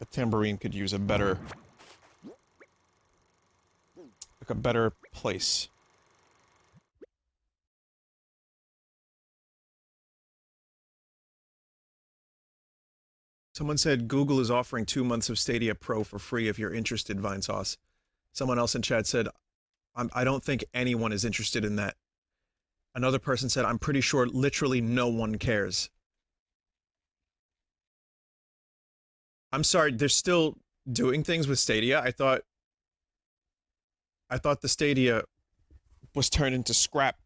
a tambourine could use a better... like a better place. Someone said Google is offering 2 months of Stadia Pro for free if you're interested, Vinesauce. Someone else in chat said, I don't think anyone is interested in that. Another person said, I'm pretty sure literally no one cares. I'm sorry, they're still doing things with Stadia? I thought the Stadia was turned into scrap.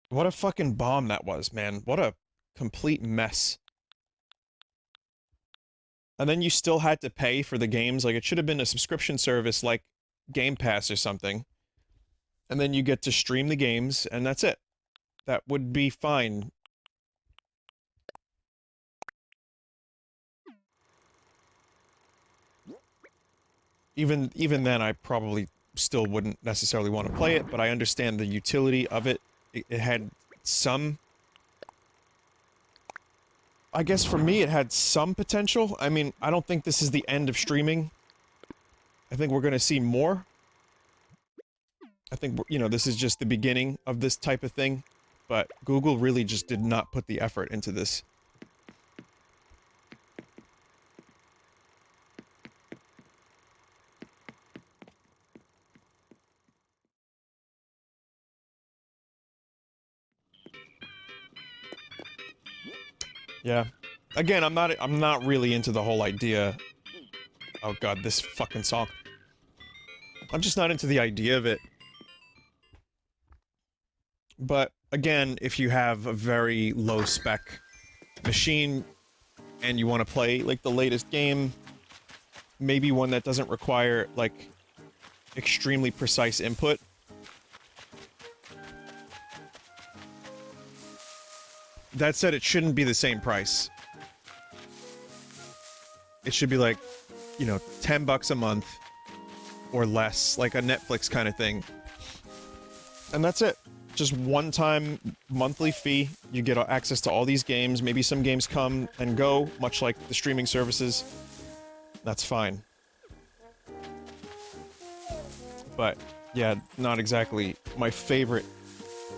What a fucking bomb that was, man. What a complete mess. And then you still had to pay for the games. Like, it should have been a subscription service like Game Pass or something. And then you get to stream the games, and that's it. That would be fine. Even then, I probably still wouldn't necessarily want to play it, but I understand the utility of it. It had some... I guess for me, it had some potential. I mean, I don't think this is the end of streaming. I think we're gonna see more. I think, you know, this is just the beginning of this type of thing. But Google really just did not put the effort into this. Yeah. Again, I'm not really into the whole idea. Oh god, this fucking song. I'm just not into the idea of it. But again, if you have a very low spec machine and you want to play like the latest game, maybe one that doesn't require like extremely precise input. That said, it shouldn't be the same price. It should be like, you know, $10 a month or less, like a Netflix kind of thing. And that's it. Just one-time monthly fee. You get access to all these games. Maybe some games come and go, much like the streaming services. That's fine. But, yeah, not exactly my favorite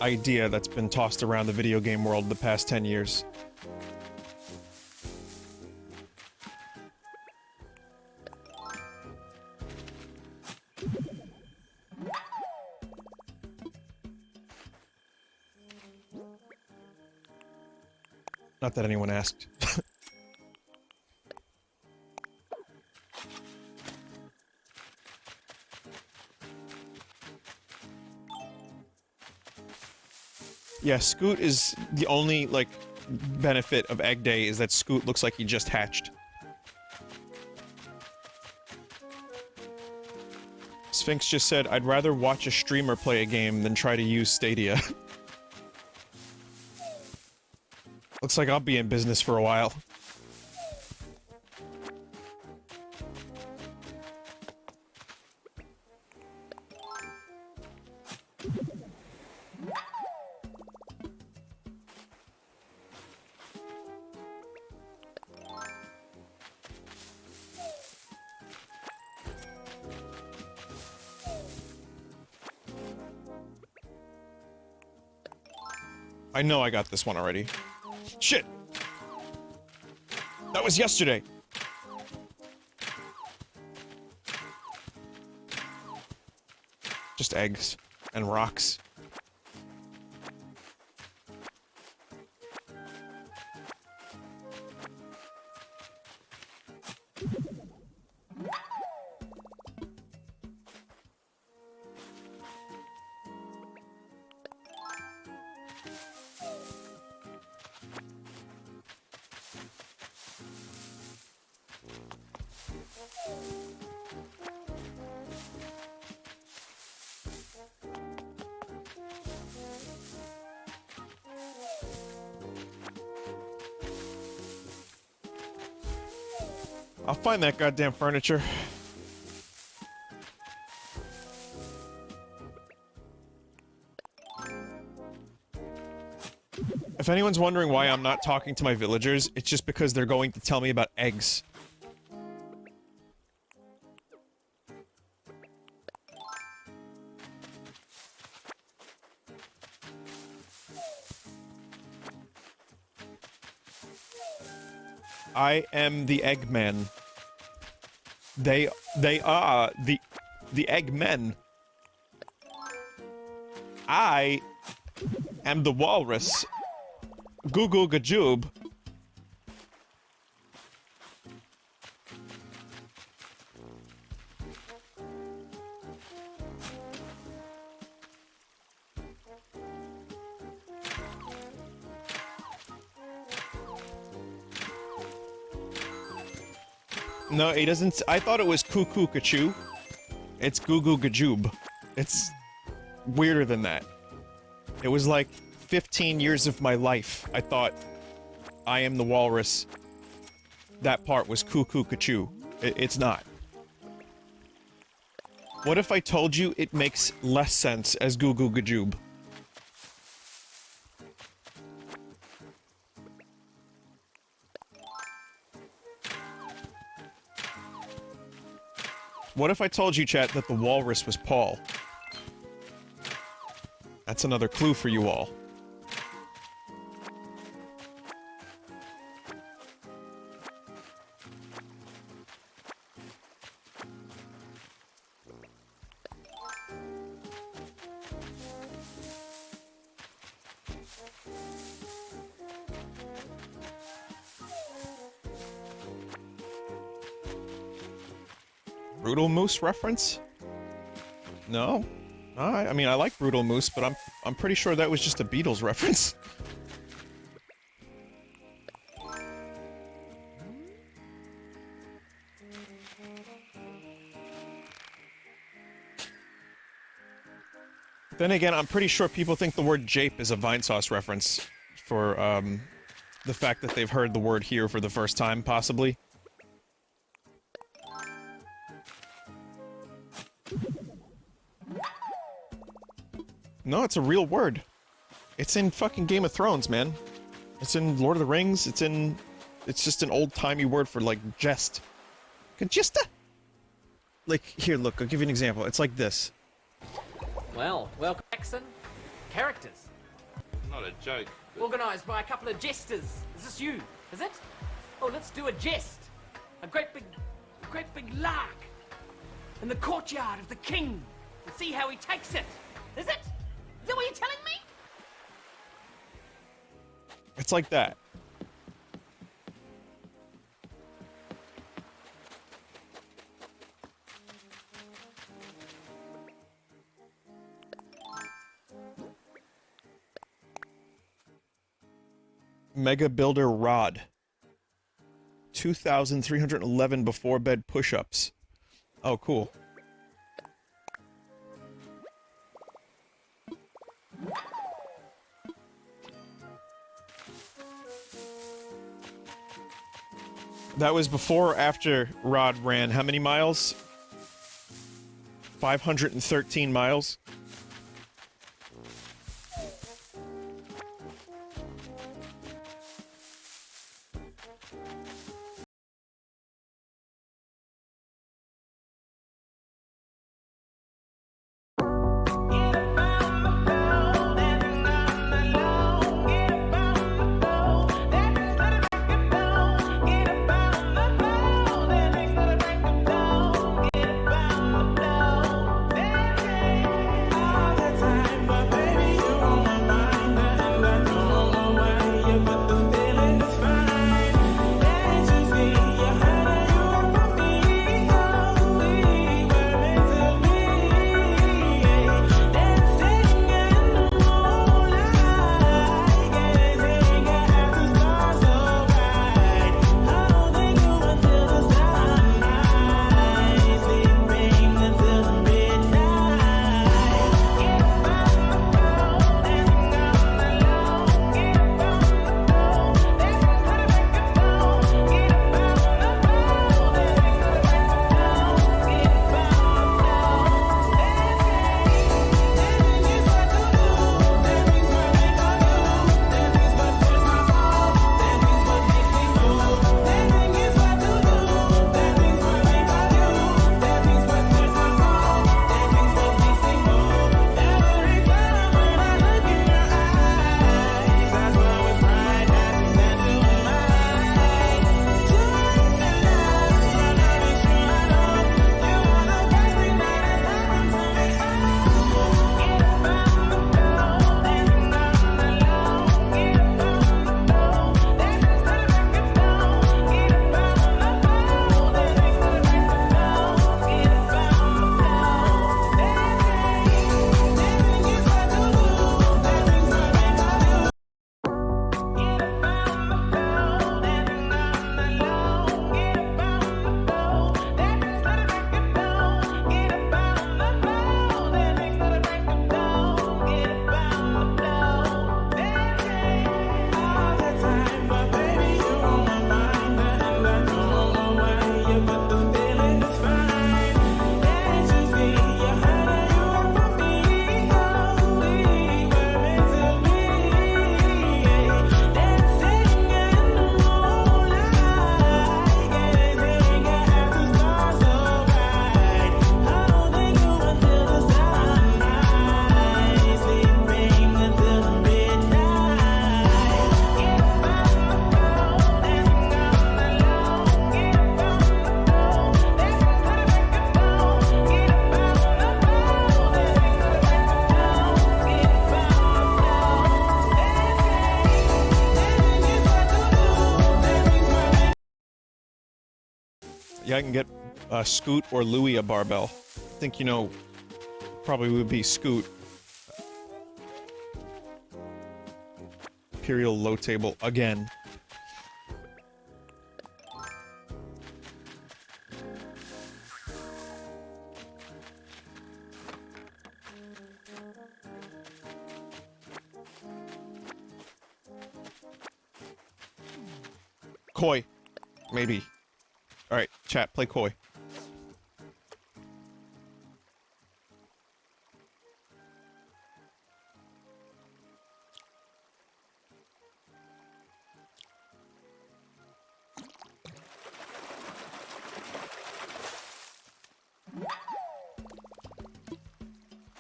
idea that's been tossed around the video game world the past 10 years. Not that anyone asked. Yeah, Scoot is the only, like, benefit of Egg Day is that Scoot looks like he just hatched. Sphinx just said, I'd rather watch a streamer play a game than try to use Stadia. Looks like I'll be in business for a while. I know I got this one already. Shit! That was yesterday! Just eggs and rocks. I'll find that goddamn furniture. If anyone's wondering why I'm not talking to my villagers, it's just because they're going to tell me about eggs. I am the Eggman. They are the Eggmen. I am the walrus. Goo goo gajoob. No, he doesn't. I thought it was cuckoo kachoo. It's goo goo gajoob. It's weirder than that. It was like 15 years of my life. I thought I am the walrus. That part was cuckoo kachoo. It's not. What if I told you it makes less sense as goo goo gajoob? What if I told you, chat, that the walrus was Paul? That's another clue for you all. Brutal Moose reference? No? I mean, I like Brutal Moose, but I'm pretty sure that was just a Beatles reference. Then again, I'm pretty sure people think the word jape is a Vinesauce reference for, the fact that they've heard the word here for the first time, possibly. No, it's a real word. It's in fucking Game of Thrones, man. It's in Lord of the Rings, it's just an old-timey word for, like, jest. Gajista? Like, here, look, I'll give you an example. It's like this. Well, welcome, Jackson. Characters. Not a joke. Organised by a couple of jesters. Is this you? Is it? Oh, let's do a jest. A great big lark. In the courtyard of the king. And see how he takes it. Is it? Is that what you're telling me? It's like that. Mega Builder Rod. 2,311 before bed push-ups. Oh, cool. That was before or after Rod ran how many miles? 513 miles? I can get Scoot or Louie a barbell. I think, you know, probably would be Scoot. Imperial low table again. Koi. Maybe. Alright, chat, play Koi.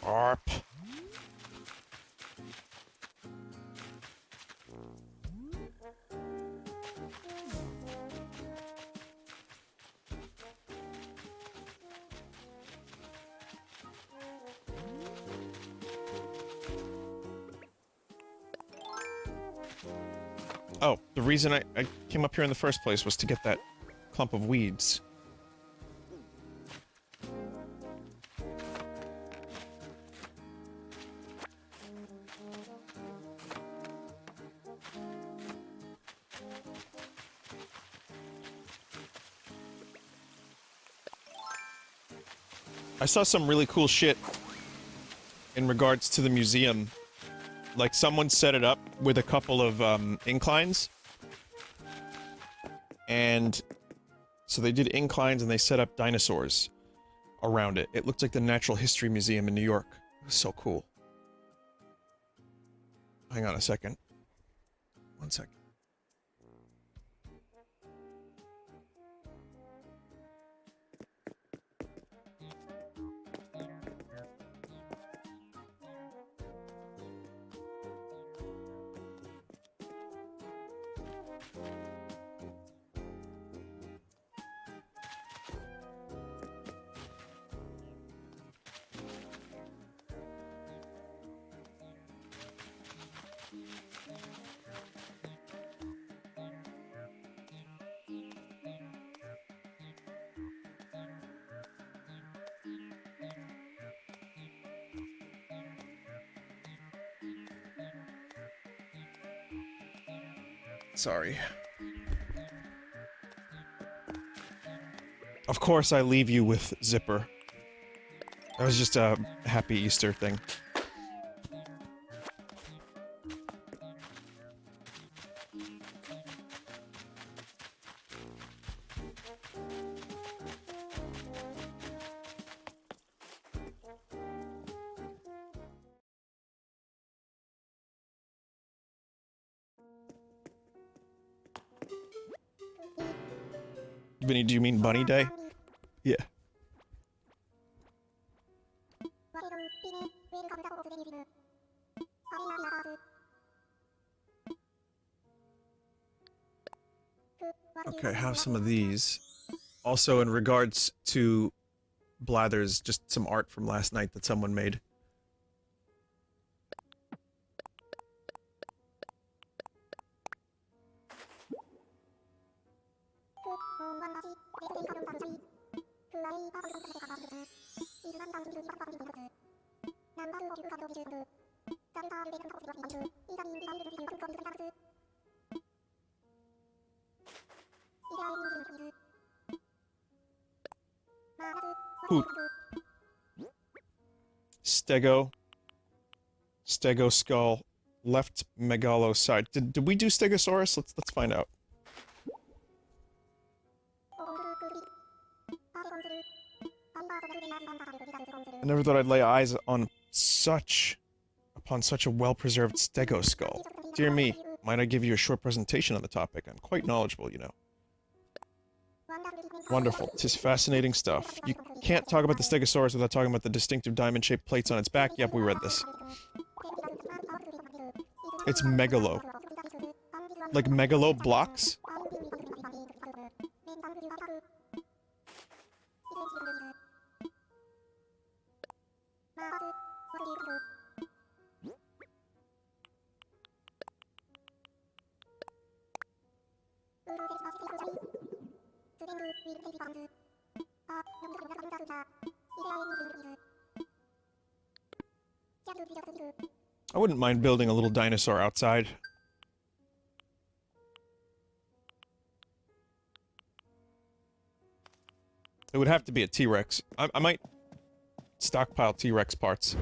Arp. Oh, the reason I came up here in the first place was to get that clump of weeds. I saw some really cool shit in regards to the museum. Like, someone set it up with a couple of, inclines. And so they did inclines and they set up dinosaurs around it. It looked like the Natural History Museum in New York. It was so cool. Hang on a second. One second. Sorry. Of course I leave you with Zipper. That was just a happy Easter thing. Vinny, do you mean Bunny Day? Yeah. Okay, have some of these. Also, in regards to Blathers, just some art from last night that someone made. Hoot. Stego. Stego skull. Left megalo side. Did we do Stegosaurus? Let's find out. I never thought I'd lay eyes on upon such a well-preserved stego skull. Dear me, might I give you a short presentation on the topic? I'm quite knowledgeable, you know. Wonderful. 'Tis fascinating stuff. You can't talk about the Stegosaurus without talking about the distinctive diamond-shaped plates on its back. Yep, we read this. It's megalo. Like megalo blocks? I wouldn't mind building a little dinosaur outside. It would have to be a T-Rex. I might stockpile T-Rex parts.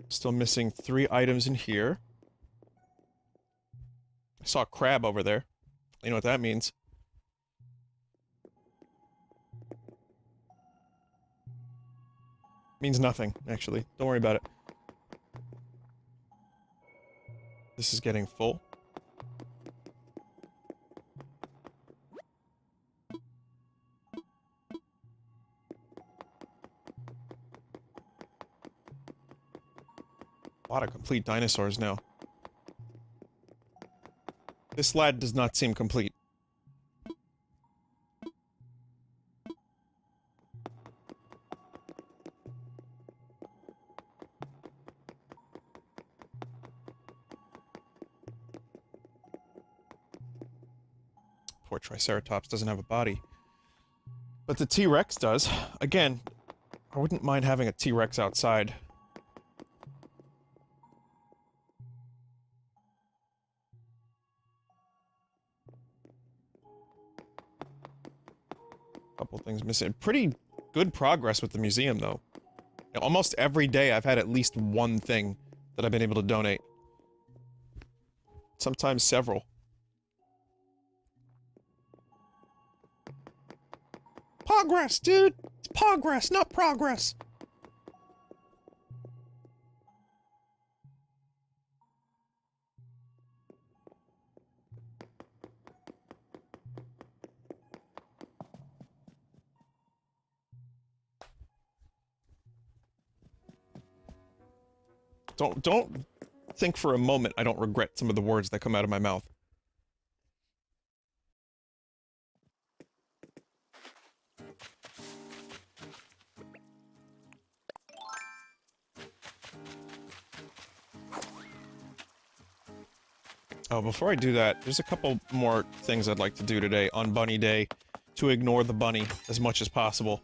Still missing 3 items in here. I saw a crab over there. You know what that means. Means nothing, actually. Don't worry about it. This is getting full. A lot of complete dinosaurs now. This lad does not seem complete. Poor Triceratops doesn't have a body. But the T-Rex does. Again, I wouldn't mind having a T-Rex outside. Couple things missing. Pretty good progress with the museum, though. You know, almost every day I've had at least one thing that I've been able to donate. Sometimes several. Progress, dude! It's progress, not progress! Don't think for a moment I don't regret some of the words that come out of my mouth. Oh, before I do that, there's a couple more things I'd like to do today on Bunny Day to ignore the bunny as much as possible.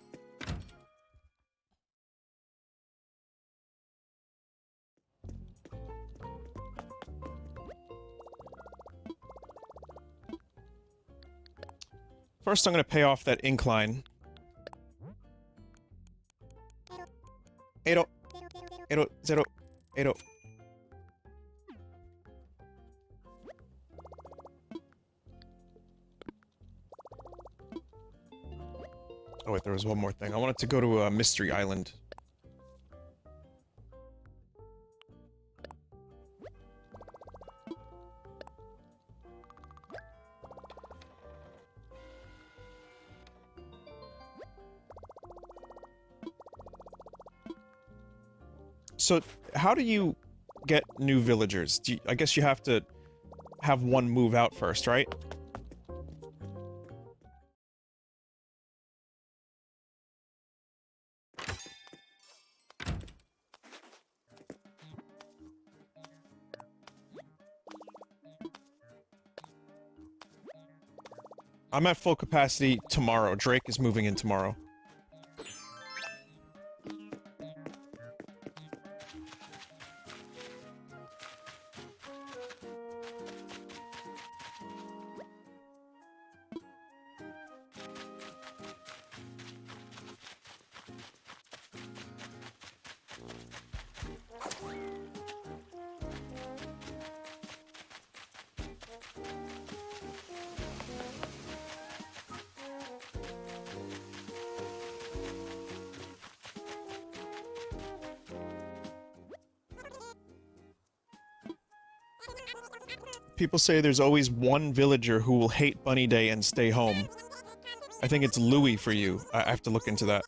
First, I'm going to pay off that incline. 80, 80, 0, 80. Oh wait, there was one more thing. I wanted to go to Mystery Island. So, how do you get new villagers? I guess you have to have one move out first, right? I'm at full capacity tomorrow. Drake is moving in tomorrow. People say there's always one villager who will hate Bunny Day and stay home. I think it's Louis for you. I have to look into that.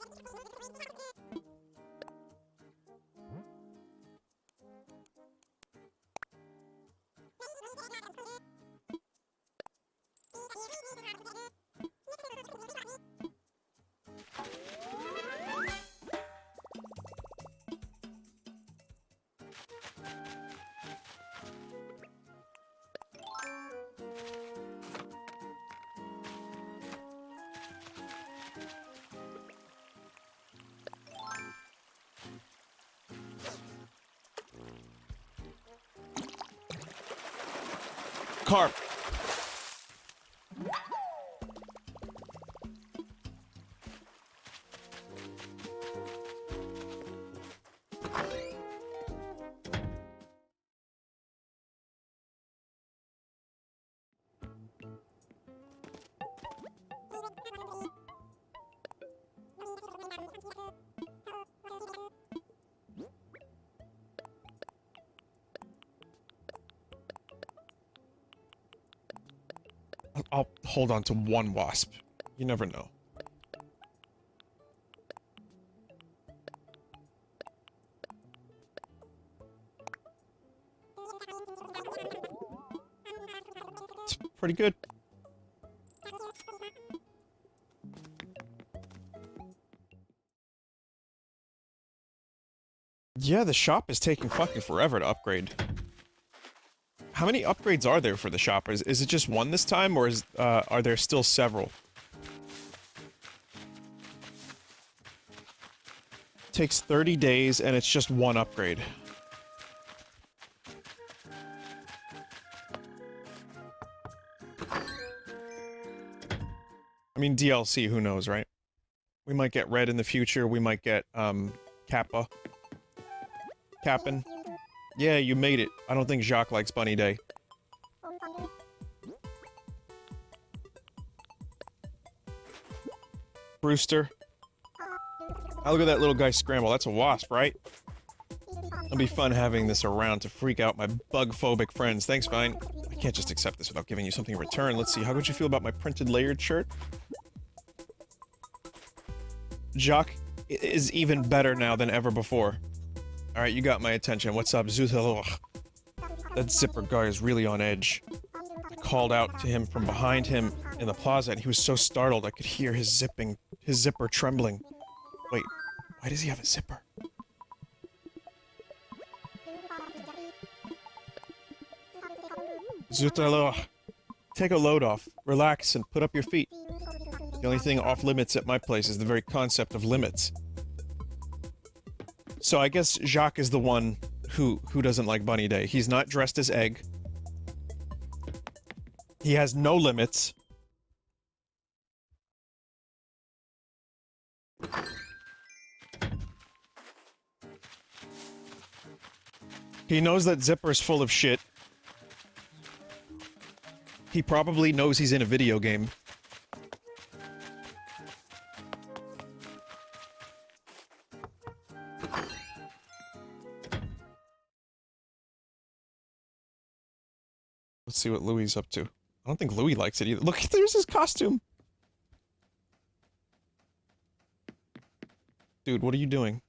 carp. I'll hold on to one wasp. You never know. It's pretty good. Yeah, the shop is taking fucking forever to upgrade. How many upgrades are there for the shop? Is it just one this time, or are there still several? Takes 30 days, and it's just one upgrade. I mean, DLC, who knows, right? We might get red in the future, we might get, Kappa. Kappin. Yeah, you made it. I don't think Jacques likes Bunny Day. Brewster. Oh, look at that little guy scramble. That's a wasp, right? It'll be fun having this around to freak out my bug-phobic friends. Thanks, Vine. I can't just accept this without giving you something in return. Let's see, how would you feel about my printed layered shirt? Jacques is even better now than ever before. Alright, you got my attention. What's up, Zuthalo? That zipper guy is really on edge. I called out to him from behind him in the plaza, and he was so startled I could hear his zipper trembling. Wait, why does he have a zipper? Zuthalo, take a load off, relax, and put up your feet. The only thing off limits at my place is the very concept of limits. So I guess Jacques is the one who doesn't like Bunny Day. He's not dressed as Egg. He has no limits. He knows that Zipper's full of shit. He probably knows he's in a video game. Let's see what Louis is up to. I don't think Louis likes it either. Look, there's his costume! Dude, what are you doing?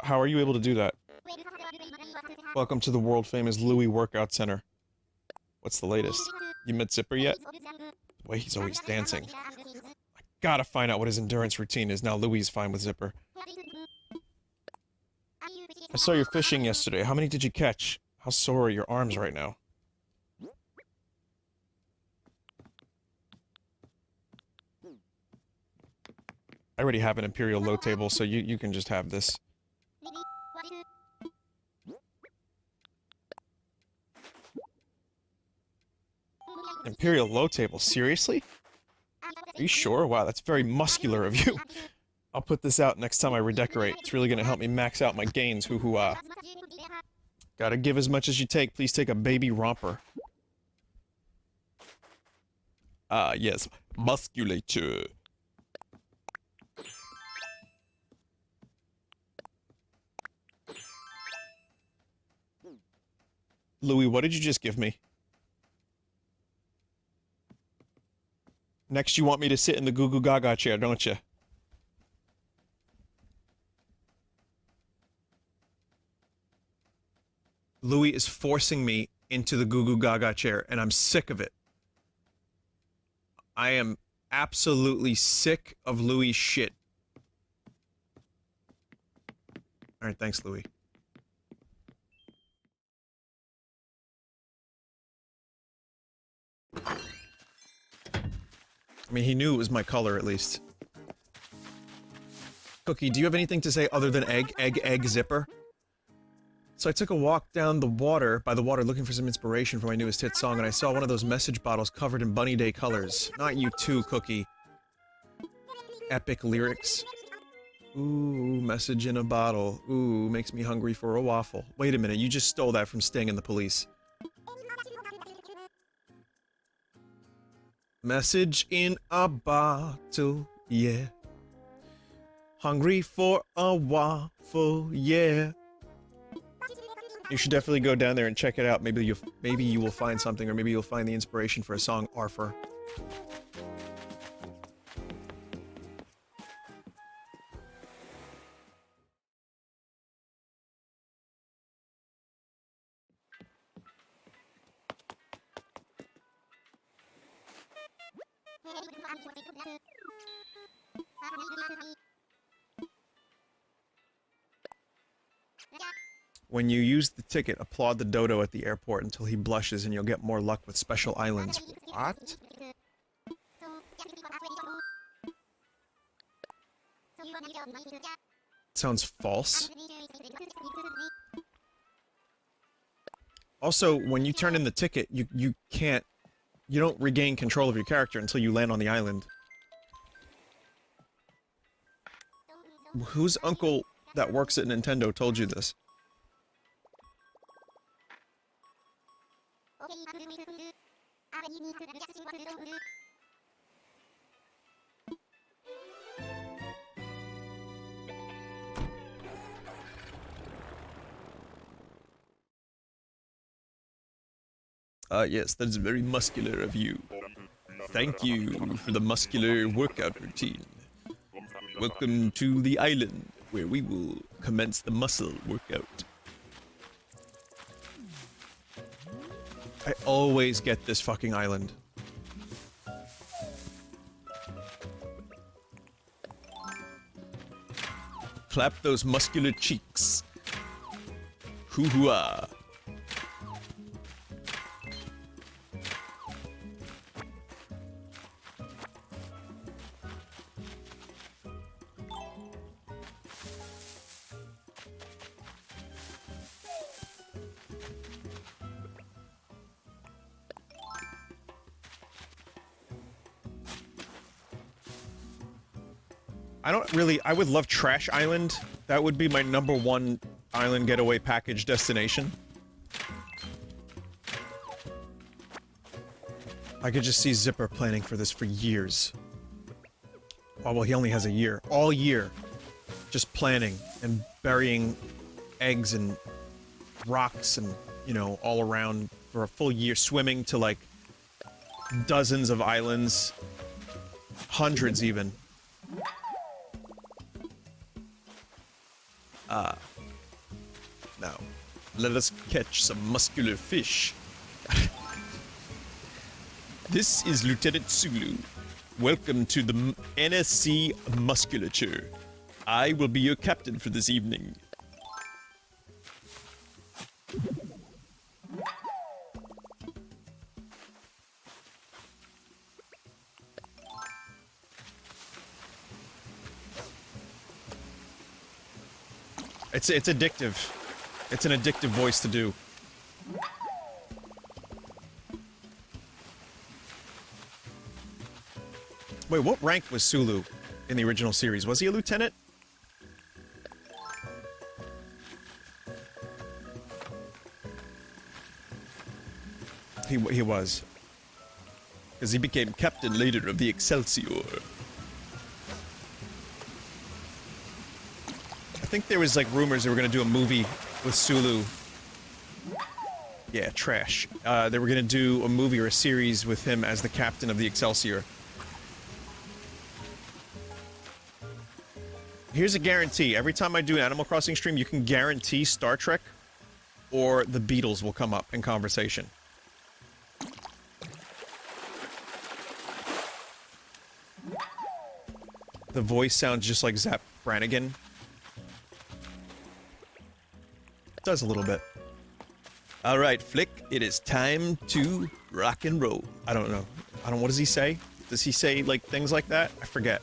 How are you able to do that? Welcome to the world-famous Louis Workout Center. What's the latest? You met Zipper yet? The way he's always dancing. I gotta find out what his endurance routine is now Louis is fine with Zipper. I saw you fishing yesterday. How many did you catch? How sore are your arms right now? I already have an Imperial low table, so you can just have this. Imperial low table? Seriously? Are you sure? Wow, that's very muscular of you. I'll put this out next time I redecorate. It's really gonna help me max out my gains, hoo-hoo-ah. Gotta give as much as you take. Please take a baby romper. Ah, yes. Musculature. Louis, what did you just give me? Next you want me to sit in the Goo Goo Gaga chair, don't you? Louis is forcing me into the Goo Goo Gaga chair, and I'm sick of it. I am absolutely sick of Louis' shit. Alright, thanks, Louis. I mean, he knew it was my color, at least. Cookie, do you have anything to say other than egg, egg, egg, zipper? So I took a walk down the water, by the water, looking for some inspiration for my newest hit song, and I saw one of those message bottles covered in Bunny Day colors. Not you too, Cookie. Epic lyrics. Ooh, message in a bottle. Ooh, makes me hungry for a waffle. Wait a minute, you just stole that from Sting and the Police. Message in a bottle, yeah. Hungry for a waffle, yeah. You should definitely go down there and check it out. Maybe you will find something, or maybe you'll find the inspiration for a song, Arthur. When you use the ticket, applaud the dodo at the airport until he blushes and you'll get more luck with special islands. What? Sounds false. Also, when you turn in the ticket, you don't regain control of your character until you land on the island. Whose uncle that works at Nintendo told you this? Yes, that is very muscular of you. Thank you for the muscular workout routine. Welcome to the island, where we will commence the muscle workout. I always get this fucking island. Clap those muscular cheeks. Hoo-hoo-ah. I would love Trash Island. That would be my #1 island getaway package destination. I could just see Zipper planning for this for years. Oh, well, he only has a year. All year. Just planning and burying eggs and rocks and, you know, all around for a full year. Swimming to, like, dozens of islands. Hundreds, even. Now, let us catch some muscular fish. This is Lieutenant Sulu. Welcome to the NSC Musculature. I will be your captain for this evening. It's addictive. It's an addictive voice to do. Wait, what rank was Sulu in the original series? Was he a lieutenant? He was. Because he became captain later of the Excelsior. I think there was, like, rumors they were gonna do a movie with Sulu. Yeah, trash. They were gonna do a movie or a series with him as the captain of the Excelsior. Here's a guarantee. Every time I do an Animal Crossing stream, you can guarantee Star Trek or the Beatles will come up in conversation. The voice sounds just like Zap Brannigan. Does a little bit. All right, Flick, it is time to rock and roll. I don't know. What does he say? Does he say, like, things like that? I forget.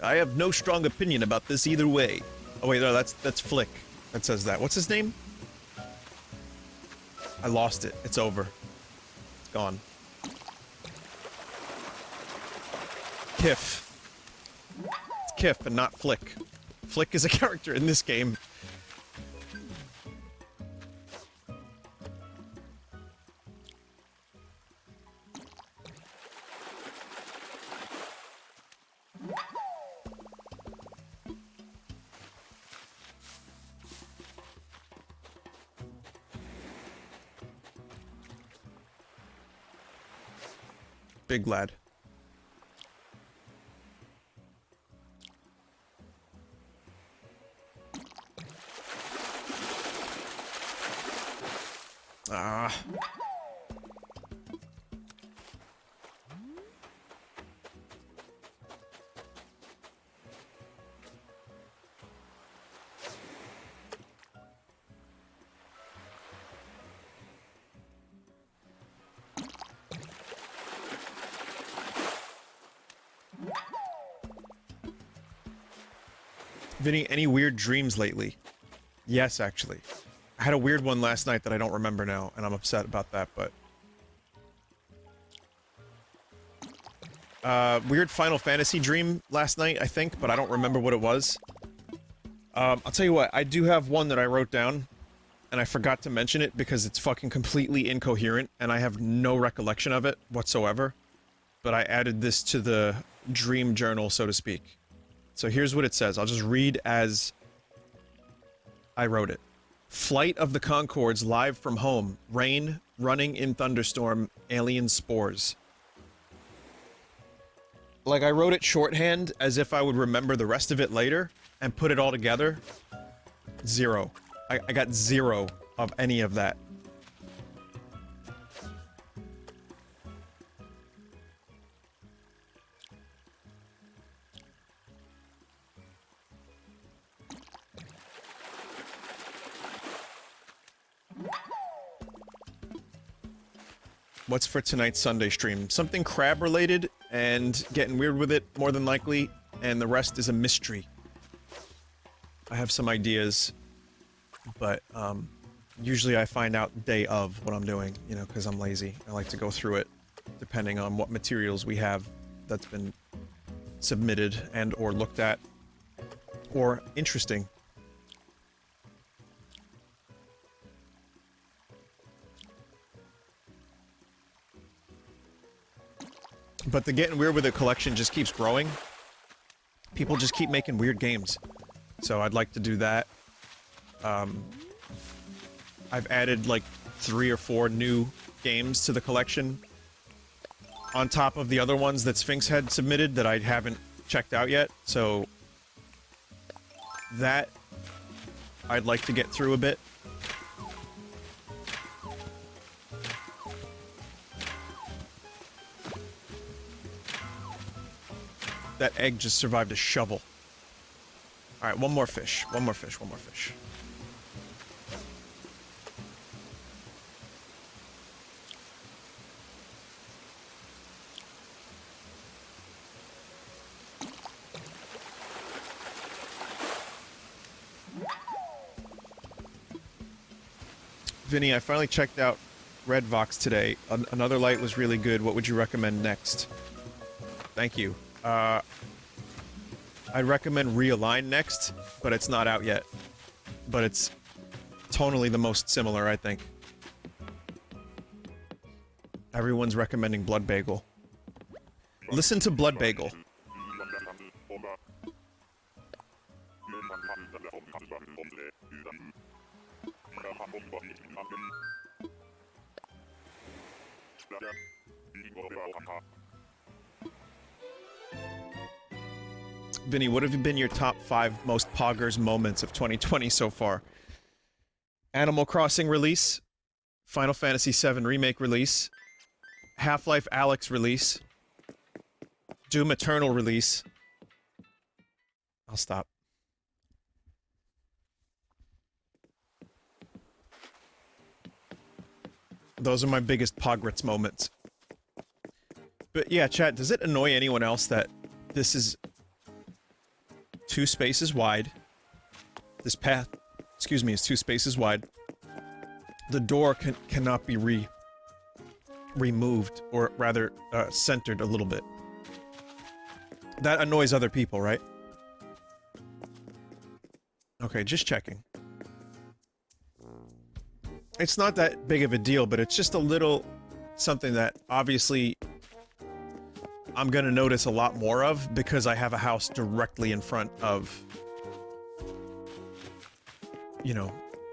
I have no strong opinion about this either way. Oh wait, no, that's Flick. That says that. What's his name? I lost it. It's over. It's gone. Kiff. It's Kiff and not Flick. Flick is a character in this game. Big lad. Ah. Vinny, any weird dreams lately? Yes, actually. I had a weird one last night that I don't remember now, and I'm upset about that, but... weird Final Fantasy dream last night, I think, but I don't remember what it was. I'll tell you what, I do have one that I wrote down, and I forgot to mention it because it's fucking completely incoherent, and I have no recollection of it whatsoever. But I added this to the dream journal, so to speak. So here's what it says. I'll just read as I wrote it. Flight of the Conchords live from home. Rain, running in thunderstorm, alien spores. Like, I wrote it shorthand as if I would remember the rest of it later and put it all together. Zero. I got zero of any of that. What's for tonight's Sunday stream? Something crab related and getting weird with it, more than likely, and the rest is a mystery. I have some ideas, but usually I find out day of what I'm doing, you know, because I'm lazy. I like to go through it, depending on what materials we have that's been submitted and or looked at, or interesting. But the Getting Weird With It collection just keeps growing. People just keep making weird games. So I'd like to do that. I've added like 3 or 4 new games to the collection. On top of the other ones that Sphinx had submitted that I haven't checked out yet. So that I'd like to get through a bit. That egg just survived a shovel. Alright, one more fish. One more fish, one more fish. Vinny, I finally checked out Red Vox today. Another light was really good. What would you recommend next? Thank you. I'd recommend Realign next, but it's not out yet. But it's tonally the most similar, I think. Everyone's recommending Blood Bagel. Listen to Blood Bagel. Vinny, what have been your top 5 most poggers moments of 2020 so far? Animal Crossing release, Final Fantasy VII Remake release, Half-Life Alyx release, Doom Eternal release. I'll stop. Those are my biggest Pogrets moments. But yeah, chat, does it annoy anyone else that this is 2 spaces wide. This path, excuse me, is 2 spaces wide. The door cannot be removed, or rather, centered a little bit. That annoys other people, right? Okay, just checking. It's not that big of a deal, but it's just a little something that obviously I'm gonna notice a lot more of because I have a house directly in front of, you know,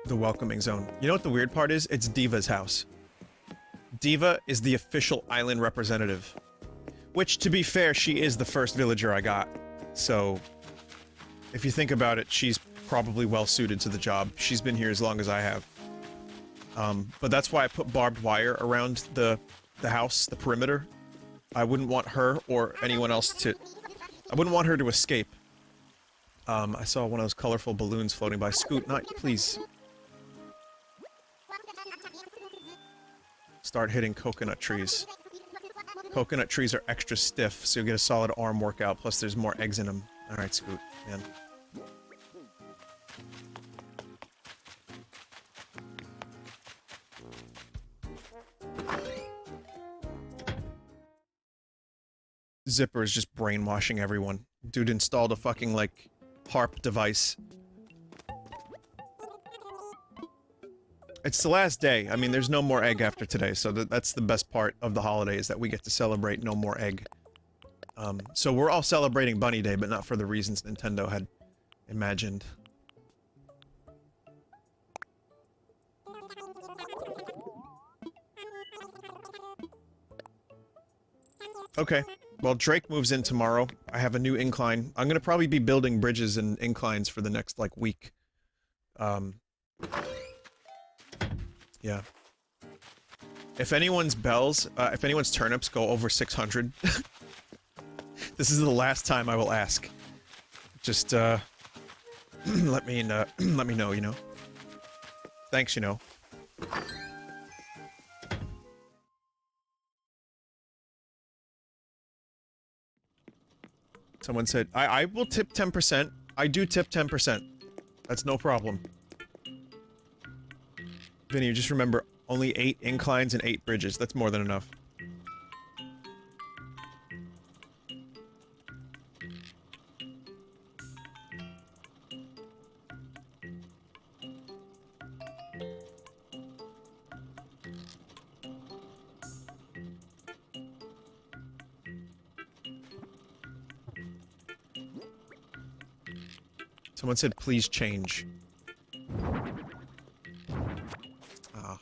the welcoming zone. You know what the weird part is? It's Diva's house. Diva is the official island representative. Which, to be fair, she is the first villager I got. So, if you think about it, she's probably well suited to the job. She's been here as long as I have. But that's why I put barbed wire around the house, the perimeter. I wouldn't want her or anyone else to... I wouldn't want her to escape. I saw one of those colorful balloons floating by. Scoot, not please. Start hitting coconut trees. Coconut trees are extra stiff, so you'll get a solid arm workout, plus there's more eggs in them. Alright, Scoot, man. Zipper is just brainwashing everyone. Dude installed a fucking, like, harp device. It's the last day. I mean, there's no more egg after today, so that's the best part of the holiday, is that we get to celebrate no more egg. So we're all celebrating Bunny Day, but not for the reasons Nintendo had imagined. Okay. Well, Drake moves in tomorrow. I have a new incline. I'm gonna probably be building bridges and inclines for the next, like, week. Yeah. If anyone's if anyone's turnips go over 600, this is the last time I will ask. Just, let me know, you know? Thanks, you know. Someone said, I will tip 10%. I do tip 10%. That's no problem. Vinny, just remember, only 8 inclines and 8 bridges. That's more than enough. Someone said, please change. Ah.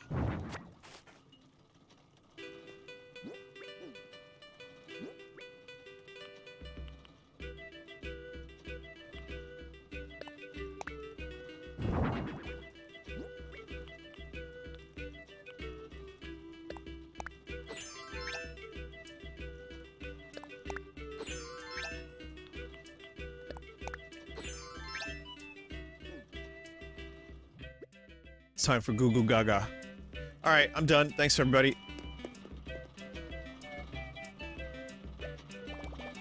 It's time for Goo Goo Gaga. Alright, I'm done. Thanks, everybody.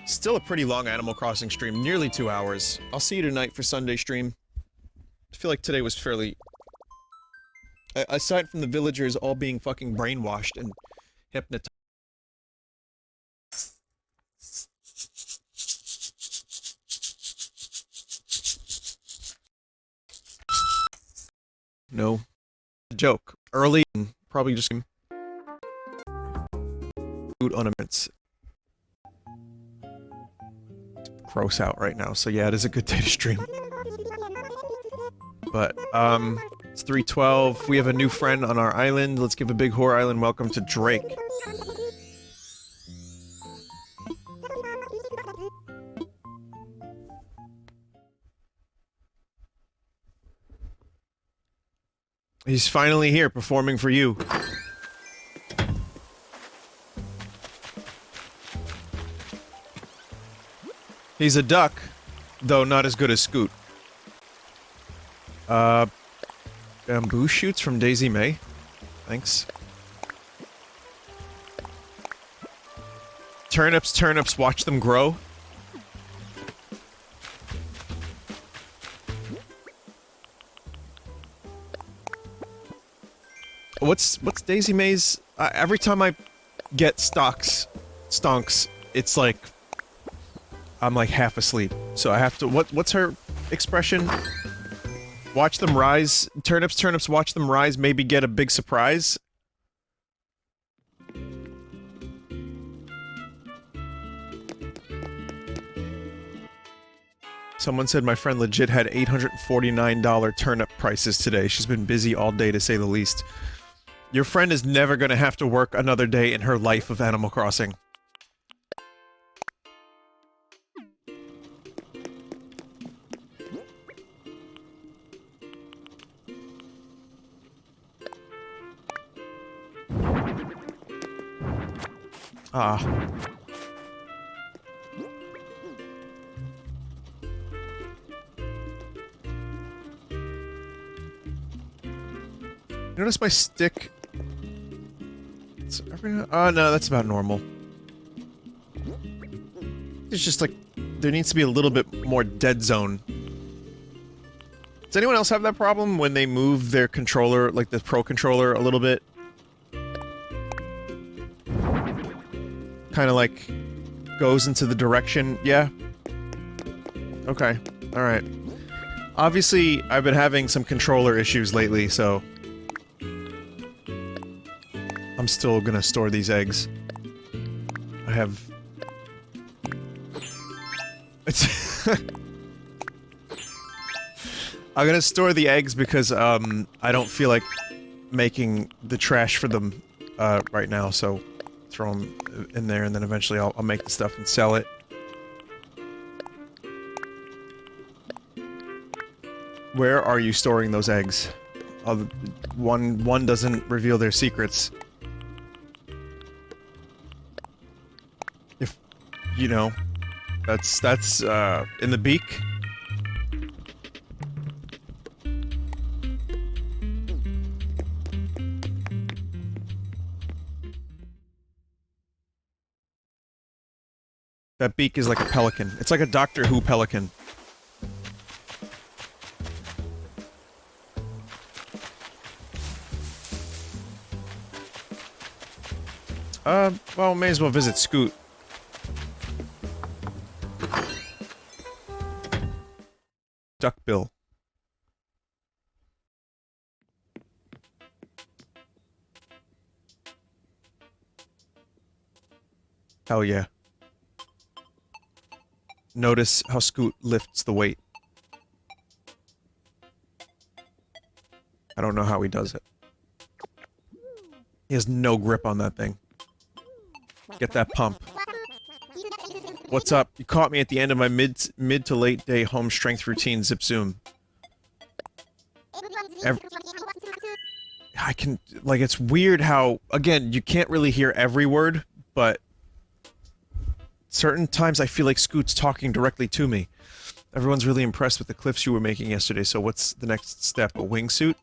Still a pretty long Animal Crossing stream. Nearly 2 hours. I'll see you tonight for Sunday stream. I feel like today was fairly... aside from the villagers all being fucking brainwashed and hypnotized. No. Joke. Early and probably just food ornaments. Gross out right now, so yeah, it is a good day to stream. But, it's 3:12. We have a new friend on our island. Let's give a big whore island welcome to Drake. He's finally here, performing for you. He's a duck, though not as good as Scoot. Bamboo shoots from Daisy May. Thanks. Turnips, turnips, watch them grow. what's Daisy Mae's? Every time I get stonks, it's like I'm like half asleep. So I have to. What's her expression? Watch them rise. Turnips, watch them rise. Maybe get a big surprise. Someone said my friend legit had $849 turnip prices today. She's been busy all day, to say the least. Your friend is never gonna have to work another day in her life of Animal Crossing. Ah. Notice my stick... Oh, no, that's about normal. It's just like... There needs to be a little bit more dead zone. Does anyone else have that problem when they move their controller, like the Pro Controller, a little bit? Kinda like... goes into the direction... Yeah? Okay. Alright. Obviously, I've been having some controller issues lately, so... I'm still gonna store these eggs. I have... It's... I'm gonna store the eggs because, I don't feel like making the trash for them, right now, so... Throw them in there, and then eventually I'll make the stuff and sell it. Where are you storing those eggs? One doesn't reveal their secrets. If, you know, that's, in the beak. That beak is like a pelican. It's like a Doctor Who pelican. Well, may as well visit Scoot. Duckbill. Hell yeah. Notice how Scoot lifts the weight. I don't know how he does it. He has no grip on that thing. Get that pump. What's up? You caught me at the end of my mid to late day home strength routine, Zip Zoom. I can... Like, it's weird how... Again, you can't really hear every word, but... Certain times I feel like Scoot's talking directly to me. Everyone's really impressed with the cliffs you were making yesterday, so what's the next step? A wingsuit?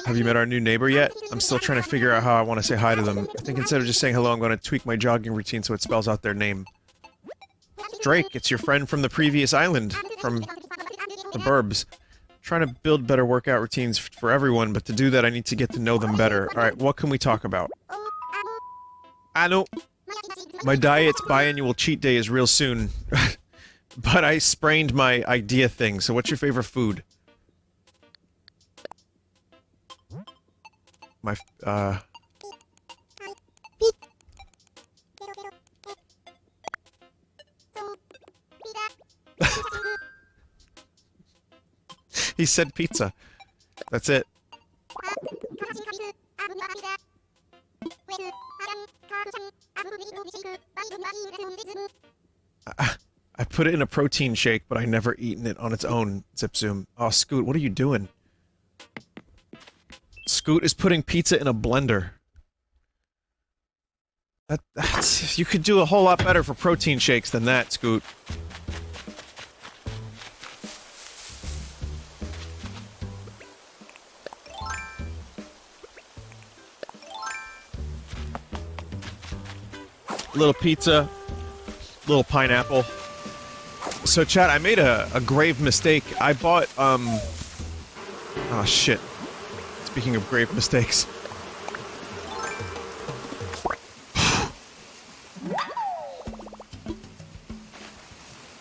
Have you met our new neighbor yet? I'm still trying to figure out how I want to say hi to them. I think instead of just saying hello, I'm going to tweak my jogging routine so it spells out their name. Drake, it's your friend from the previous island, from the burbs. Trying to build better workout routines for everyone, but to do that I need to get to know them better. Alright, what can we talk about? I know. My diet's biannual cheat day is real soon. But I sprained my idea thing, so what's your favorite food? My, He said pizza. That's it. I put it in a protein shake, but I never eaten it on its own, Zip Zoom. Oh, Scoot, what are you doing? Scoot is putting pizza in a blender. You could do a whole lot better for protein shakes than that, Scoot. Little pizza, little pineapple. So, chat, I made a grave mistake. I bought, Oh shit. Speaking of grave mistakes.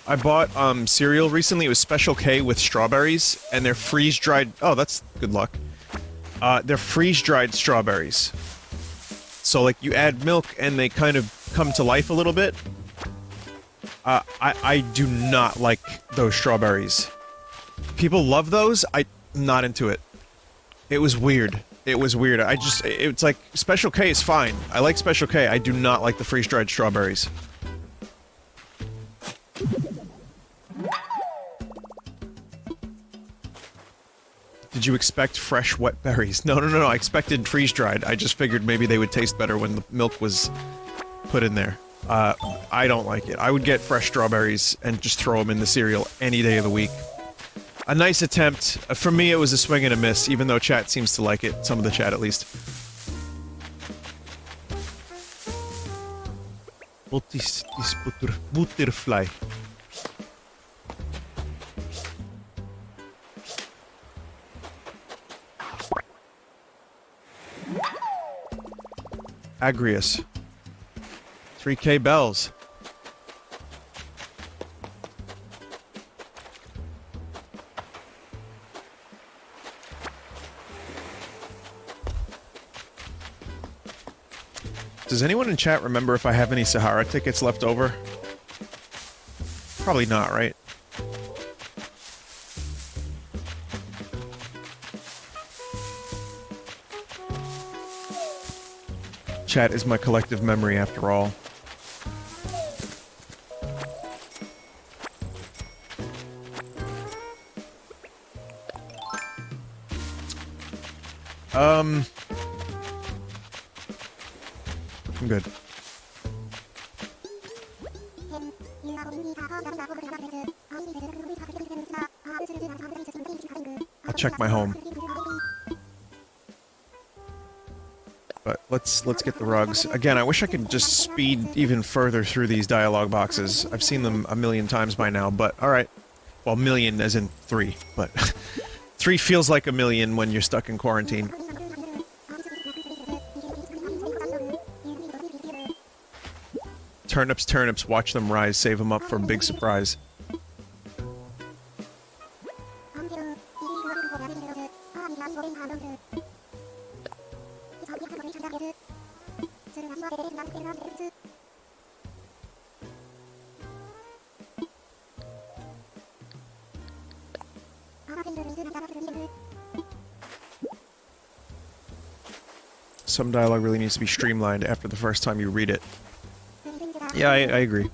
I bought cereal recently. It was Special K with strawberries, and they're freeze-dried. Oh, that's good luck. They're freeze-dried strawberries. So, like, you add milk, and they kind of come to life a little bit. I do not like those strawberries. People love those. I'm not into it. It was weird. It was weird. It's like, Special K is fine. I like Special K. I do not like the freeze-dried strawberries. Did you expect fresh, wet berries? No, no, no, no. I expected freeze-dried. I just figured maybe they would taste better when the milk was put in there. I don't like it. I would get fresh strawberries and just throw them in the cereal any day of the week. A nice attempt. For me, it was a swing and a miss, even though chat seems to like it. Some of the chat, at least. What is this butterfly? Agrius. 3K bells. Does anyone in chat remember if I have any Sahara tickets left over? Probably not, right? Chat is my collective memory after all. I'm good. I'll check my home. But let's get the rugs. Again, I wish I could just speed even further through these dialogue boxes. I've seen them a million times by now, but alright. Well, million as in 3, but 3 feels like a million when you're stuck in quarantine. Turnips, turnips, watch them rise, save them up for a big surprise. Some dialogue really needs to be streamlined after the first time you read it. Yeah, I agree.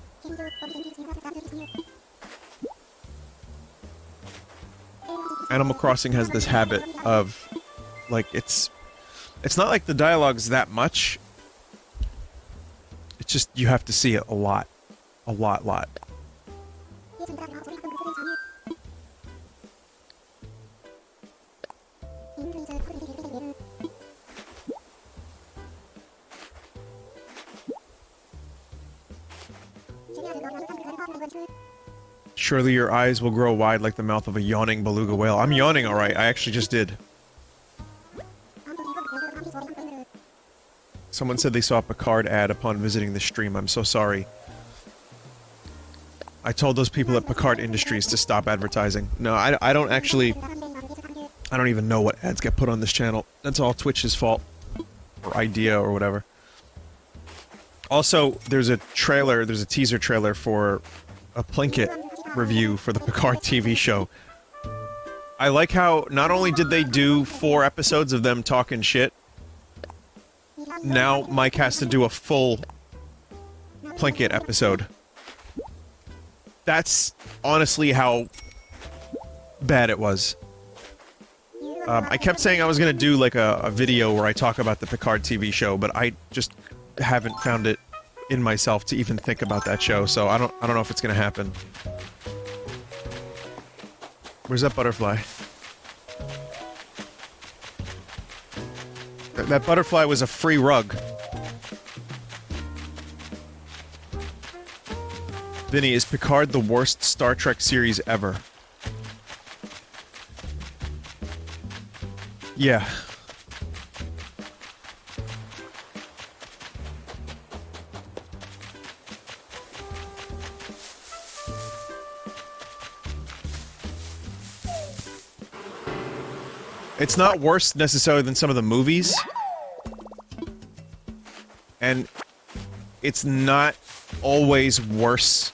Animal Crossing has this habit of, like, it's not like the dialogue's that much. It's just, you have to see it a lot. A lot. Surely your eyes will grow wide like the mouth of a yawning beluga whale. I'm yawning alright, I actually just did. Someone said they saw a Picard ad upon visiting the stream. I'm so sorry. I told those people at Picard Industries to stop advertising. No, I don't actually... I don't even know what ads get put on this channel. That's all Twitch's fault. Or idea or whatever. Also, there's a teaser trailer for a Plinkett review for the Picard TV show. I like how not only did they do 4 episodes of them talking shit, now Mike has to do a full Plinkett episode. That's honestly how bad it was. I kept saying I was gonna do like a video where I talk about the Picard TV show, but I just haven't found it in myself to even think about that show, so I don't know if it's gonna happen. Where's that butterfly? That butterfly was a free rug. Vinny, is Picard the worst Star Trek series ever? Yeah. It's not worse necessarily than some of the movies. And it's not always worse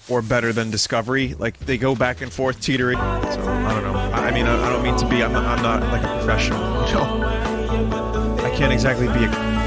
or better than Discovery. Like, they go back and forth, teetering. So, I don't know. I mean, I don't mean to be, I'm not like a professional, you know? I can't exactly be a...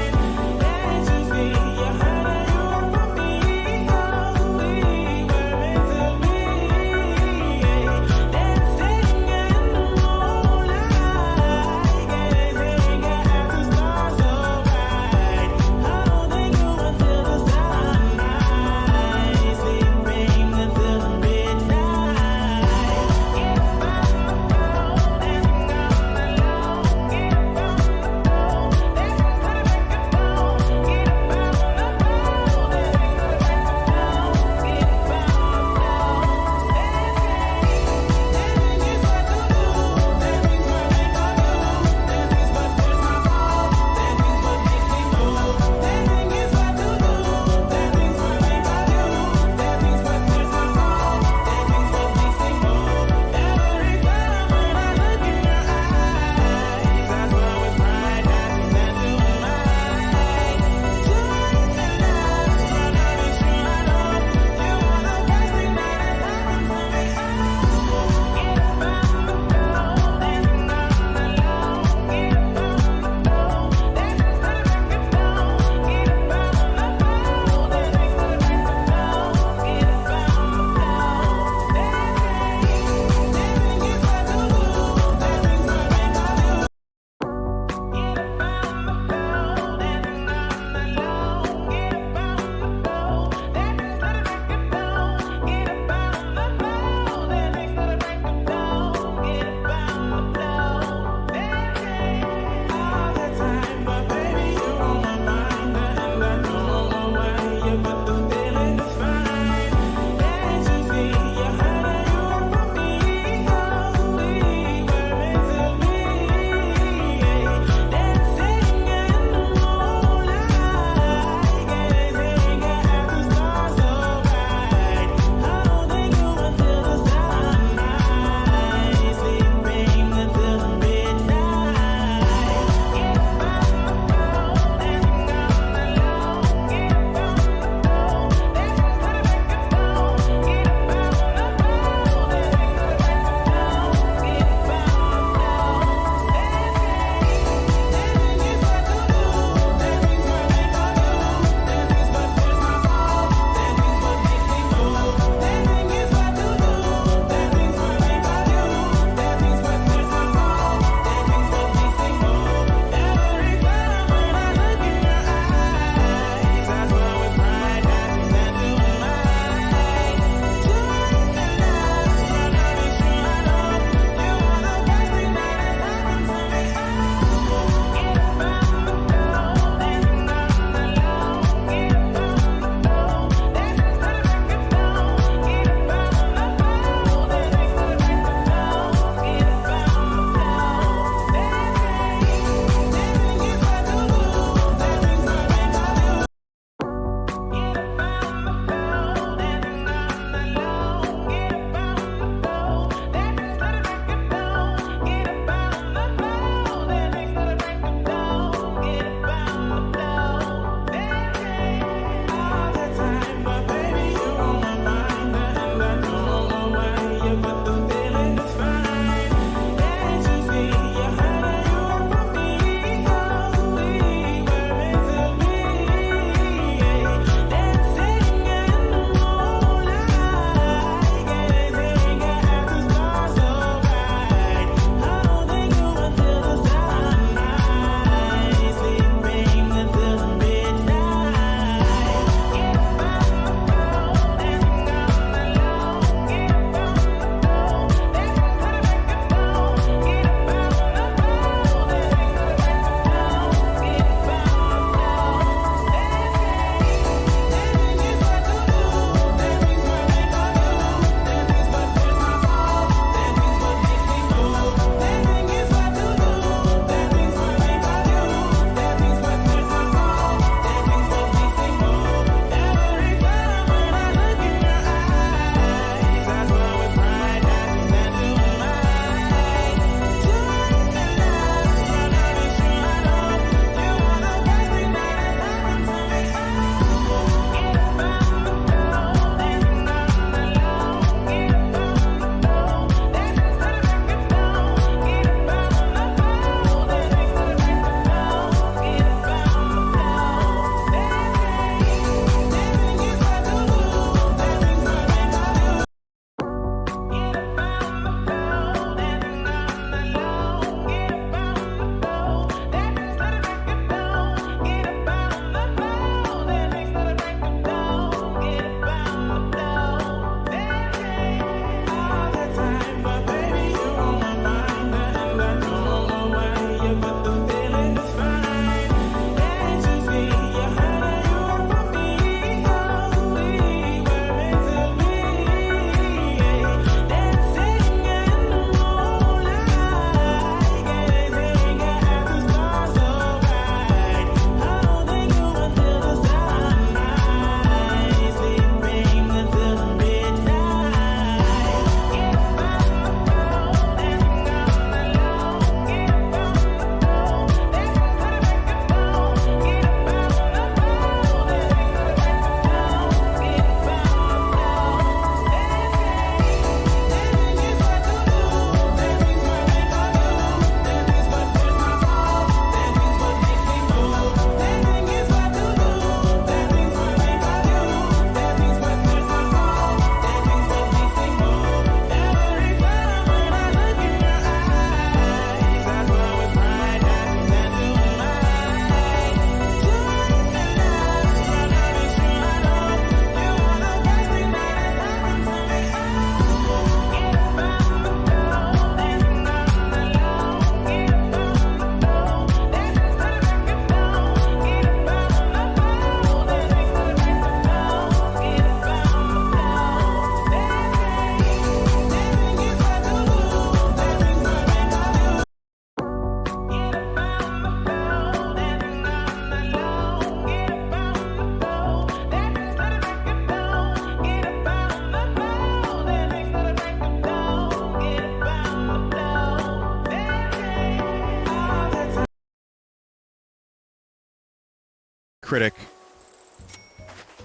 critic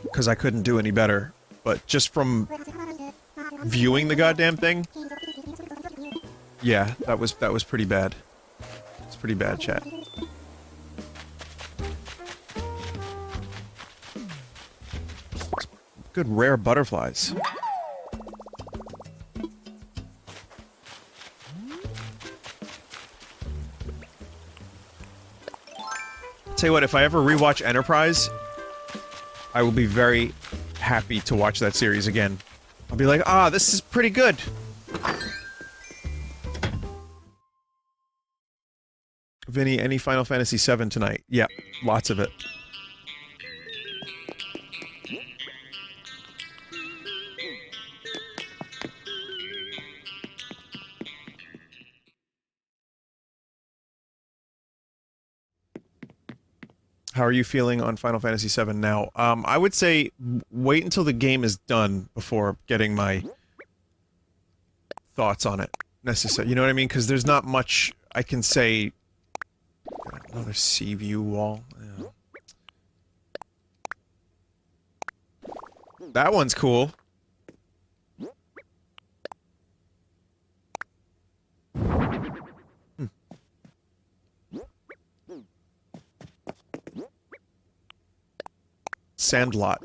because I couldn't do any better, but just from viewing the goddamn thing, yeah, that was pretty bad. It's pretty bad, chat. Good rare butterflies. Tell you what, if I ever rewatch Enterprise, I will be very happy to watch that series again. I'll be like, ah, this is pretty good. Vinny, any Final Fantasy VII tonight? Yeah, lots of it. How are you feeling on Final Fantasy VII now? I would say wait until the game is done before getting my thoughts on it. Necessary, you know what I mean? Because there's not much I can say. Another sea view wall. Yeah. That one's cool. Sandlot.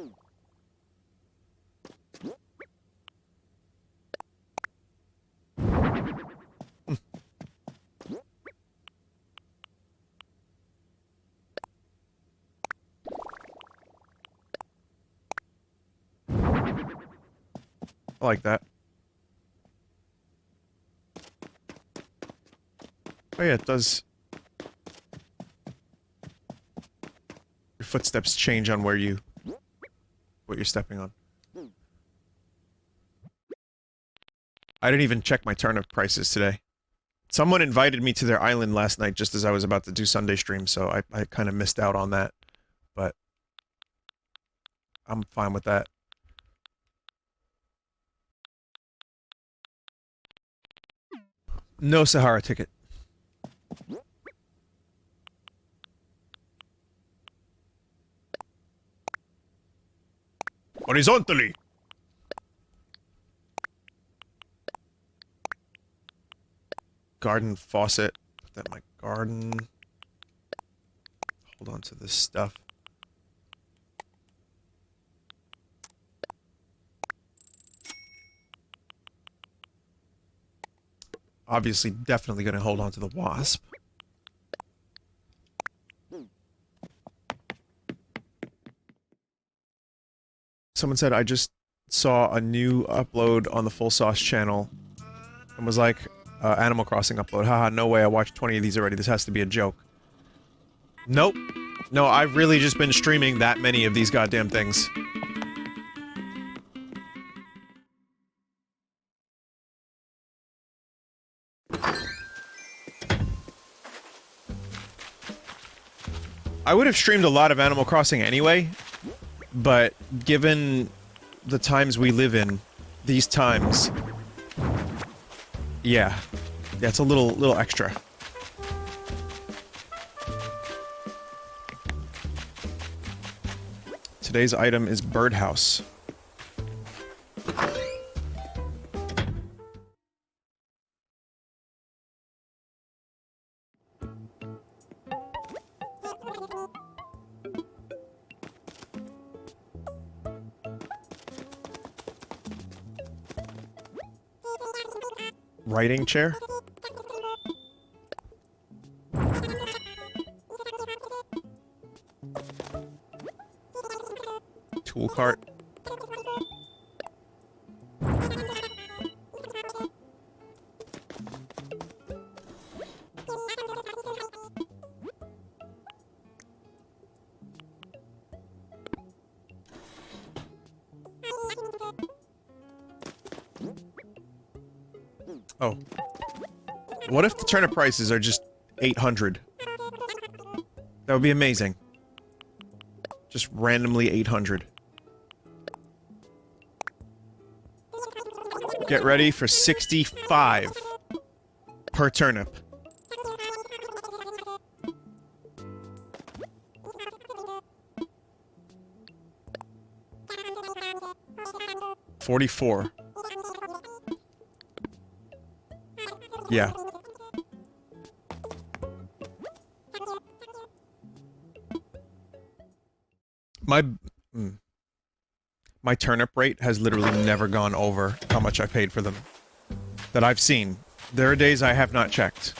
I like that. Oh yeah, it does. Your footsteps change on where you... what you're stepping on. I didn't even check my turnip prices today. Someone invited me to their island last night just as I was about to do Sunday stream, so I kind of missed out on that. But... I'm fine with that. No Sahara ticket. Horizontally! Garden faucet. Put that in my garden. Hold on to this stuff. Obviously, definitely gonna hold on to the wasp. Someone said, I just saw a new upload on the Full Sauce channel and was like, Animal Crossing upload. Haha, no way, I watched 20 of these already. This has to be a joke. Nope. No, I've really just been streaming that many of these goddamn things. I would have streamed a lot of Animal Crossing anyway, but given the times we live in, these times, yeah, it's a little extra. Today's item is birdhouse. Writing chair? Tool cart? Oh. What if the turnip prices are just 800? That would be amazing. Just randomly 800. Get ready for 65 per turnip. 44. Yeah. My turnip rate has literally never gone over how much I paid for them. That I've seen. There are days I have not checked.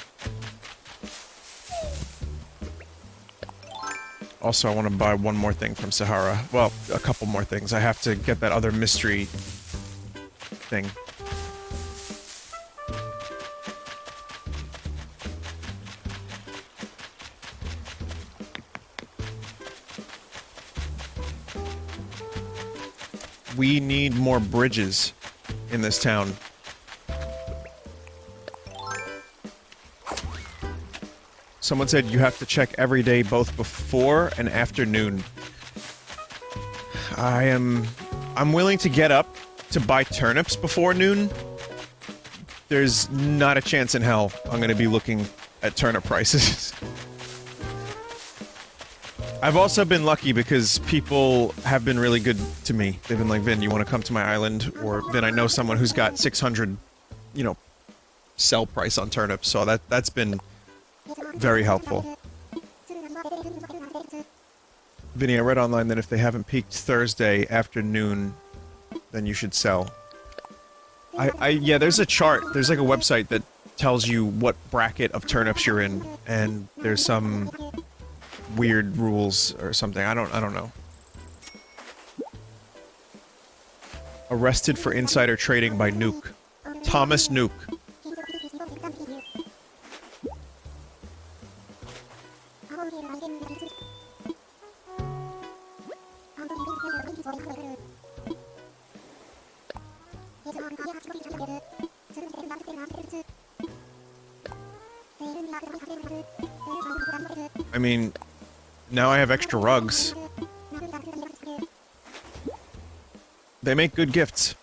Also, I want to buy one more thing from Sahara. Well, a couple more things. I have to get that other mystery thing. We need more bridges in this town. Someone said you have to check every day, both before and after noon. I'm willing to get up to buy turnips before noon. There's not a chance in hell I'm gonna be looking at turnip prices. I've also been lucky because people have been really good to me. They've been like, Vin, you want to come to my island? Or, Vin, I know someone who's got 600, you know, sell price on turnips. So that's been very helpful. Vinny, I read online that if they haven't peaked Thursday afternoon, then you should sell. Yeah, there's a chart. There's like a website that tells you what bracket of turnips you're in. And there's some weird rules or something. I don't know. Arrested for insider trading by Nuke. Thomas Nuke. I mean, now I have extra rugs. They make good gifts.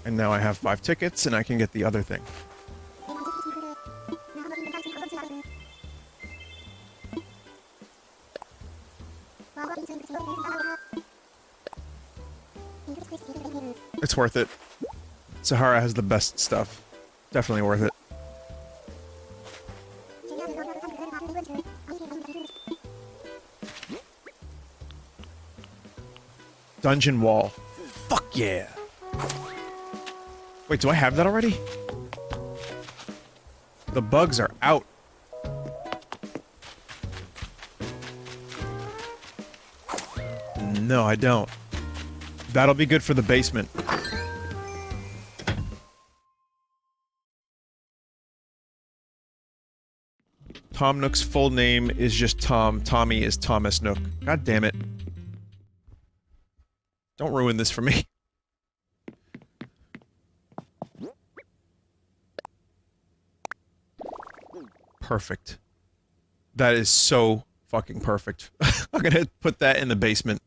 And now I have 5 tickets, and I can get the other thing. It's worth it. Sahara has the best stuff. Definitely worth it. Dungeon wall. Fuck yeah. Wait, do I have that already? The bugs are out. No, I don't. That'll be good for the basement. Tom Nook's full name is just Tom. Tommy is Thomas Nook. God damn it. Don't ruin this for me. Perfect. That is so fucking perfect. I'm gonna put that in the basement.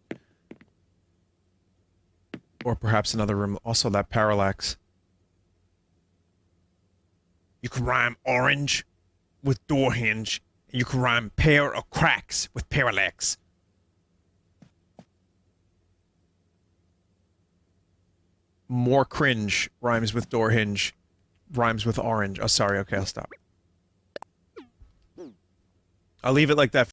Or perhaps another room. Also that parallax. You can rhyme orange with door hinge. You can rhyme pair of cracks with parallax. More cringe rhymes with door hinge. Rhymes with orange. Oh, sorry. Okay, I'll stop. I'll leave it like that.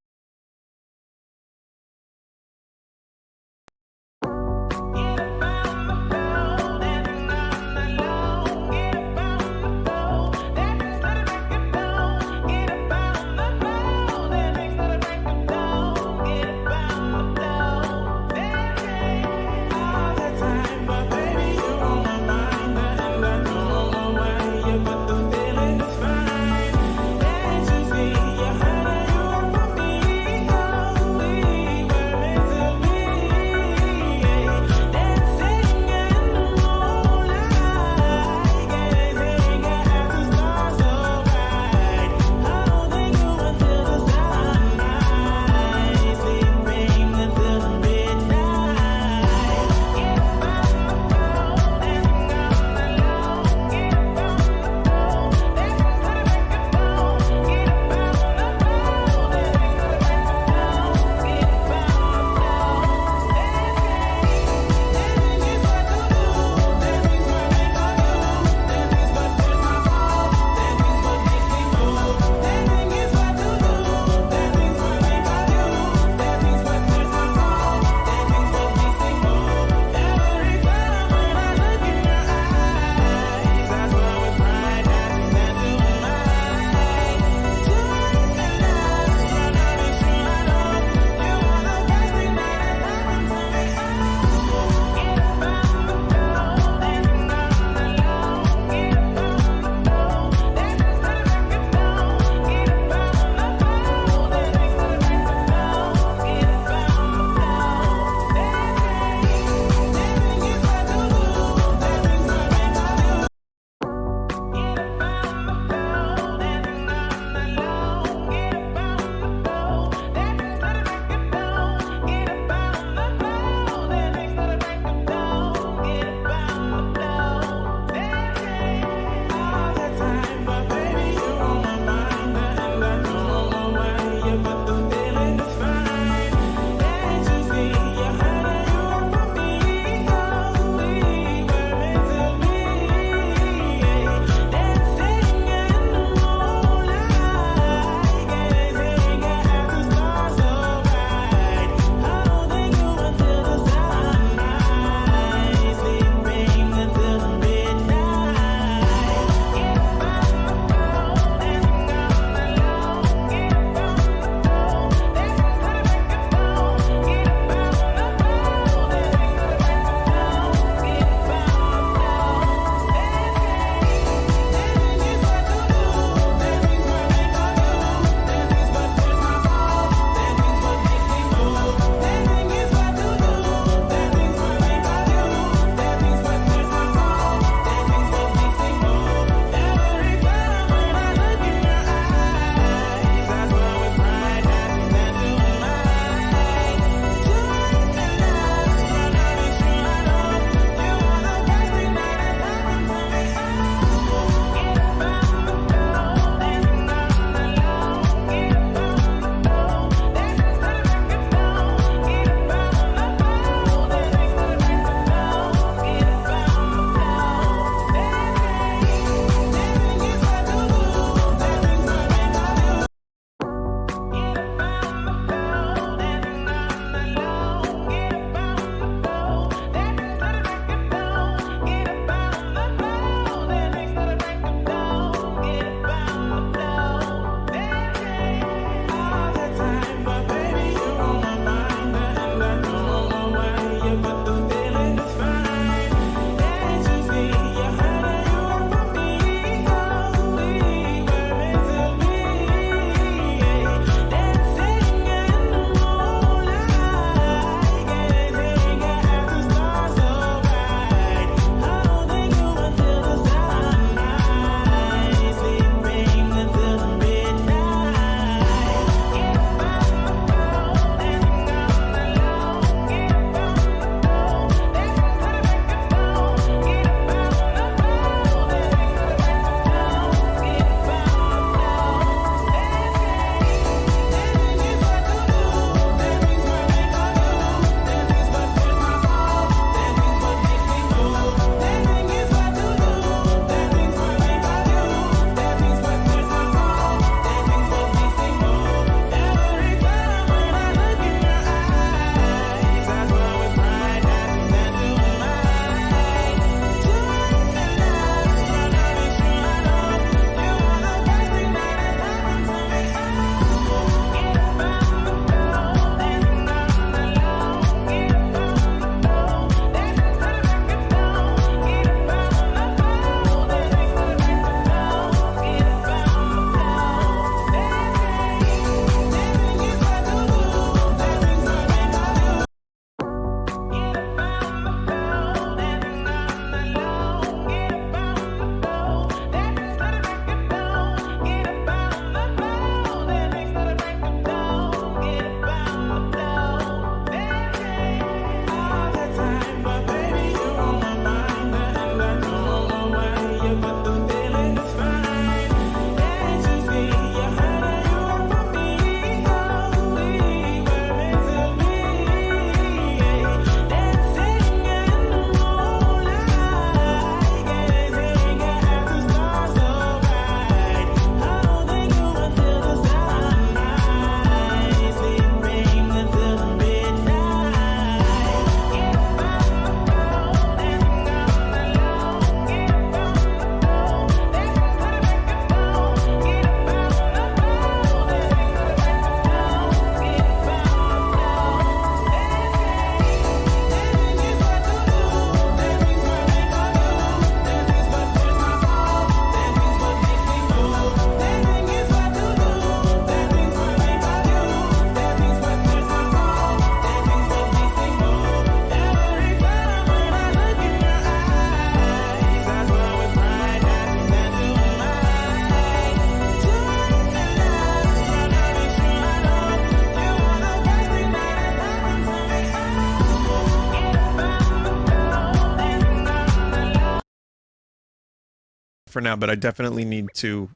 for now, but I definitely need to...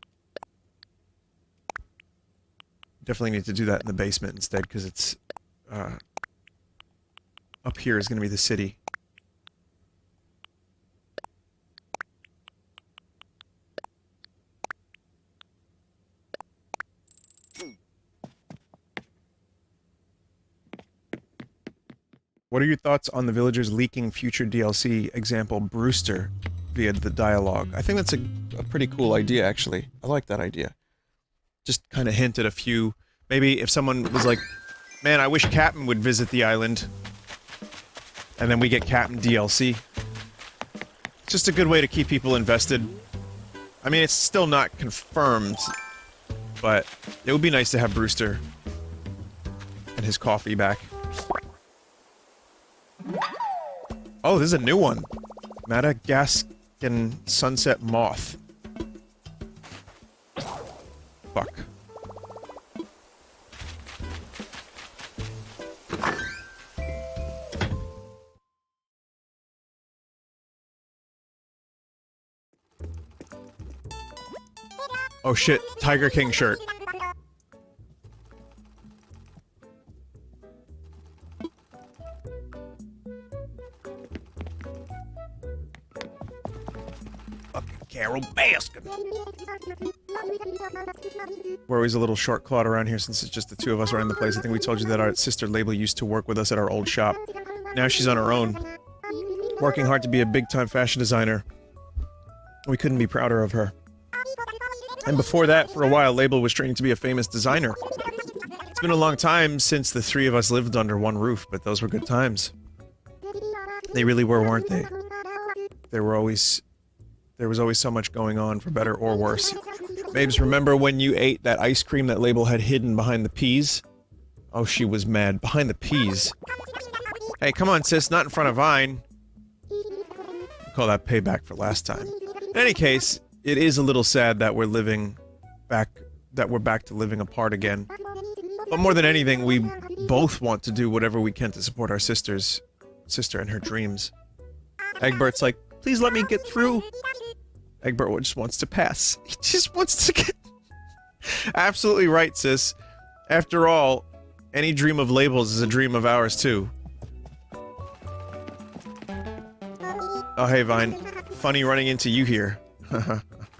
Definitely need to do that in the basement instead, because it's... up here is going to be the city. What are your thoughts on the villagers leaking future DLC, example, Brewster, via the dialogue? I think that's a pretty cool idea, actually. I like that idea. Just kind of hint at a few... Maybe if someone was like, man, I wish Captain would visit the island. And then we get Captain DLC. It's just a good way to keep people invested. I mean, it's still not confirmed, but it would be nice to have Brewster and his coffee back. Oh, this is a new one. Madagascan Sunset Moth. Fuck. Oh shit, Tiger King shirt. Carol Baskin. We're always a little short clawed around here since it's just the two of us running the place. I think we told you that our sister Label used to work with us at our old shop. Now she's on her own, working hard to be a big-time fashion designer. We couldn't be prouder of her. And before that, for a while, Label was training to be a famous designer. It's been a long time since the three of us lived under one roof, but those were good times. They really were, weren't they? There was always so much going on, for better or worse. Babes, remember when you ate that ice cream that Label had hidden behind the peas? Oh, she was mad. Behind the peas. Hey, come on, sis, not in front of Vine. Call that payback for last time. In any case, it is a little sad that we're back to living apart again. But more than anything, we both want to do whatever we can to support our sister and her dreams. Egbert's like, please let me get through. Egbert just wants to pass. He just wants to get... Absolutely right, sis. After all, any dream of Labels is a dream of ours, too. Oh, hey, Vine. Funny running into you here.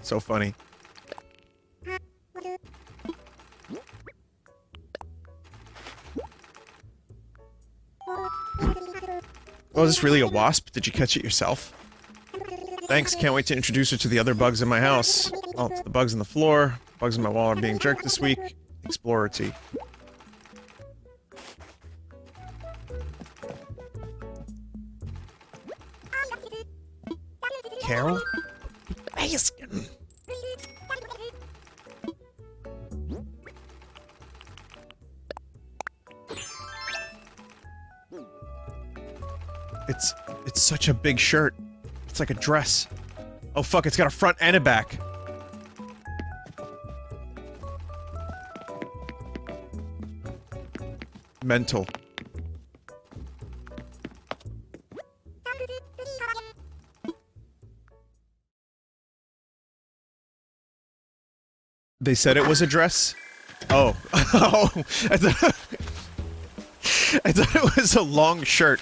So funny. Oh, is this really a wasp? Did you catch it yourself? Thanks, can't wait to introduce her to the other bugs in my house. Oh, it's the bugs on the floor. Bugs on my wall are being jerked this week. Explorer tea. Carol? Baskin. It's such a big shirt. It's like a dress. Oh fuck, it's got a front and a back. Mental. They said it was a dress? Oh. Oh. I thought it was a long shirt.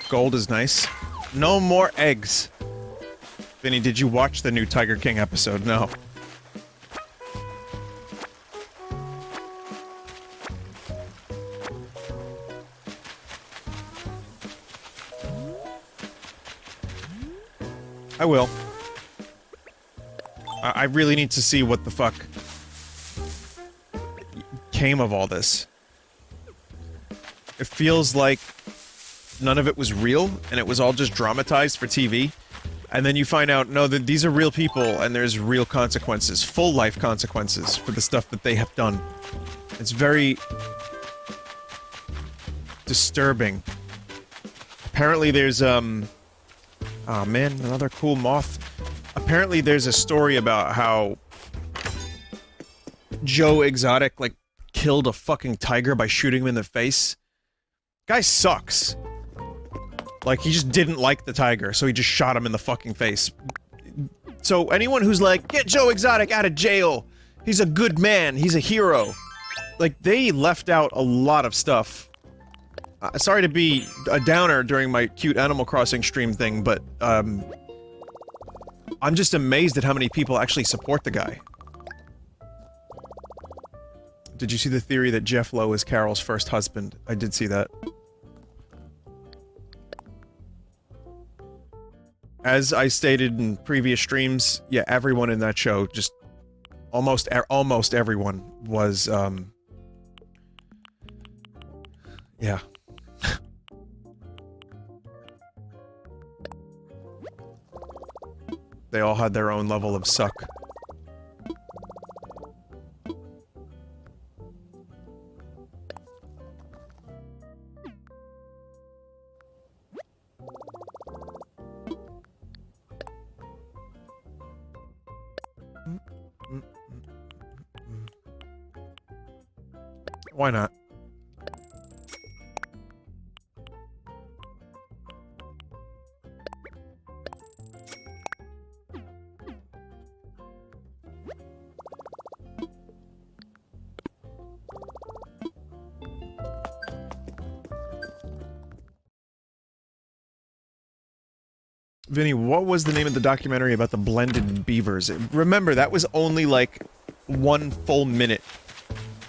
Gold is nice. No more eggs. Vinny, did you watch the new Tiger King episode? No. I will. I really need to see what the fuck came of all this. It feels like none of it was real, and it was all just dramatized for TV. And then you find out, no, that these are real people, and there's real consequences, full life consequences for the stuff that they have done. It's very disturbing. Apparently there's, oh man, another cool moth. Apparently there's a story about how Joe Exotic, like, killed a fucking tiger by shooting him in the face. Guy sucks. Like, he just didn't like the tiger, so he just shot him in the fucking face. So, anyone who's like, get Joe Exotic out of jail! He's a good man, he's a hero. Like, they left out a lot of stuff. Sorry to be a downer during my cute Animal Crossing stream thing, but, I'm just amazed at how many people actually support the guy. Did you see the theory that Jeff Lowe is Carol's first husband? I did see that. As I stated in previous streams, yeah, everyone in that show, just almost everyone was, yeah. They all had their own level of suck. Why not? Vinny, what was the name of the documentary about the blended beavers? Remember, that was only like 1 full minute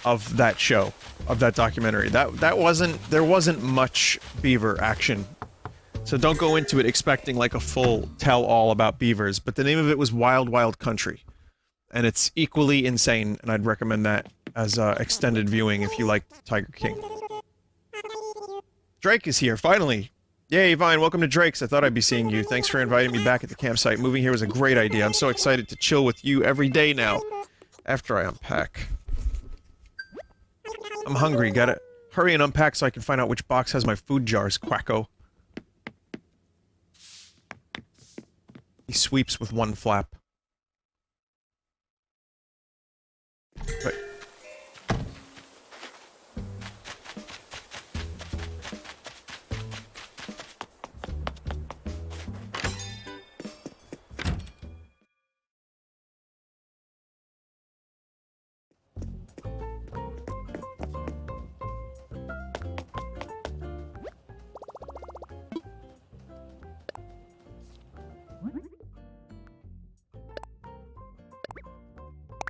of that show, of that documentary. That wasn't, there wasn't much beaver action. So don't go into it expecting like a full tell-all about beavers, but the name of it was Wild Wild Country. And it's equally insane, and I'd recommend that as extended viewing if you liked Tiger King. Drake is here, finally! Yay, Vine, welcome to Drake's. I thought I'd be seeing you. Thanks for inviting me back at the campsite. Moving here was a great idea. I'm so excited to chill with you every day now. After I unpack. I'm hungry, gotta hurry and unpack so I can find out which box has my food jars, Quacko. He sweeps with one flap. Right.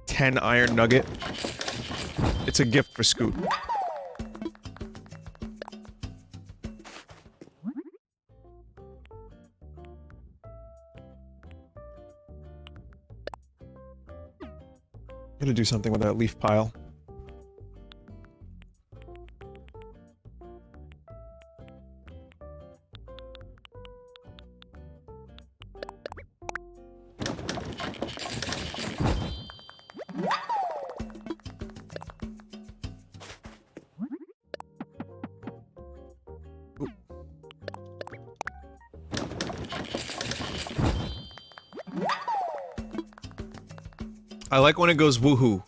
$10 iron nugget. It's a gift for Scoot. I'm gonna do something with that leaf pile. I like when it goes woohoo.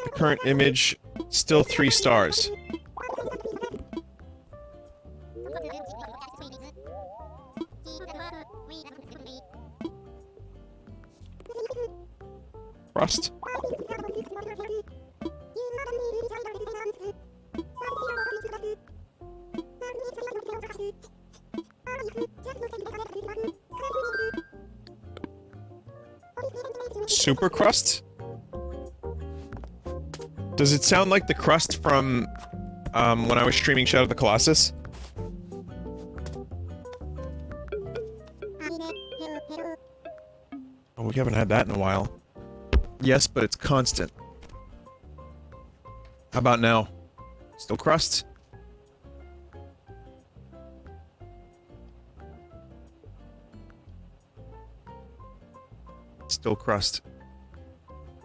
The current image, still 3 stars. Crust? Super crust? Does it sound like the crust from, when I was streaming Shadow of the Colossus? Oh, we haven't had that in a while. Yes, but it's constant. How about now? Still crust? Still crust.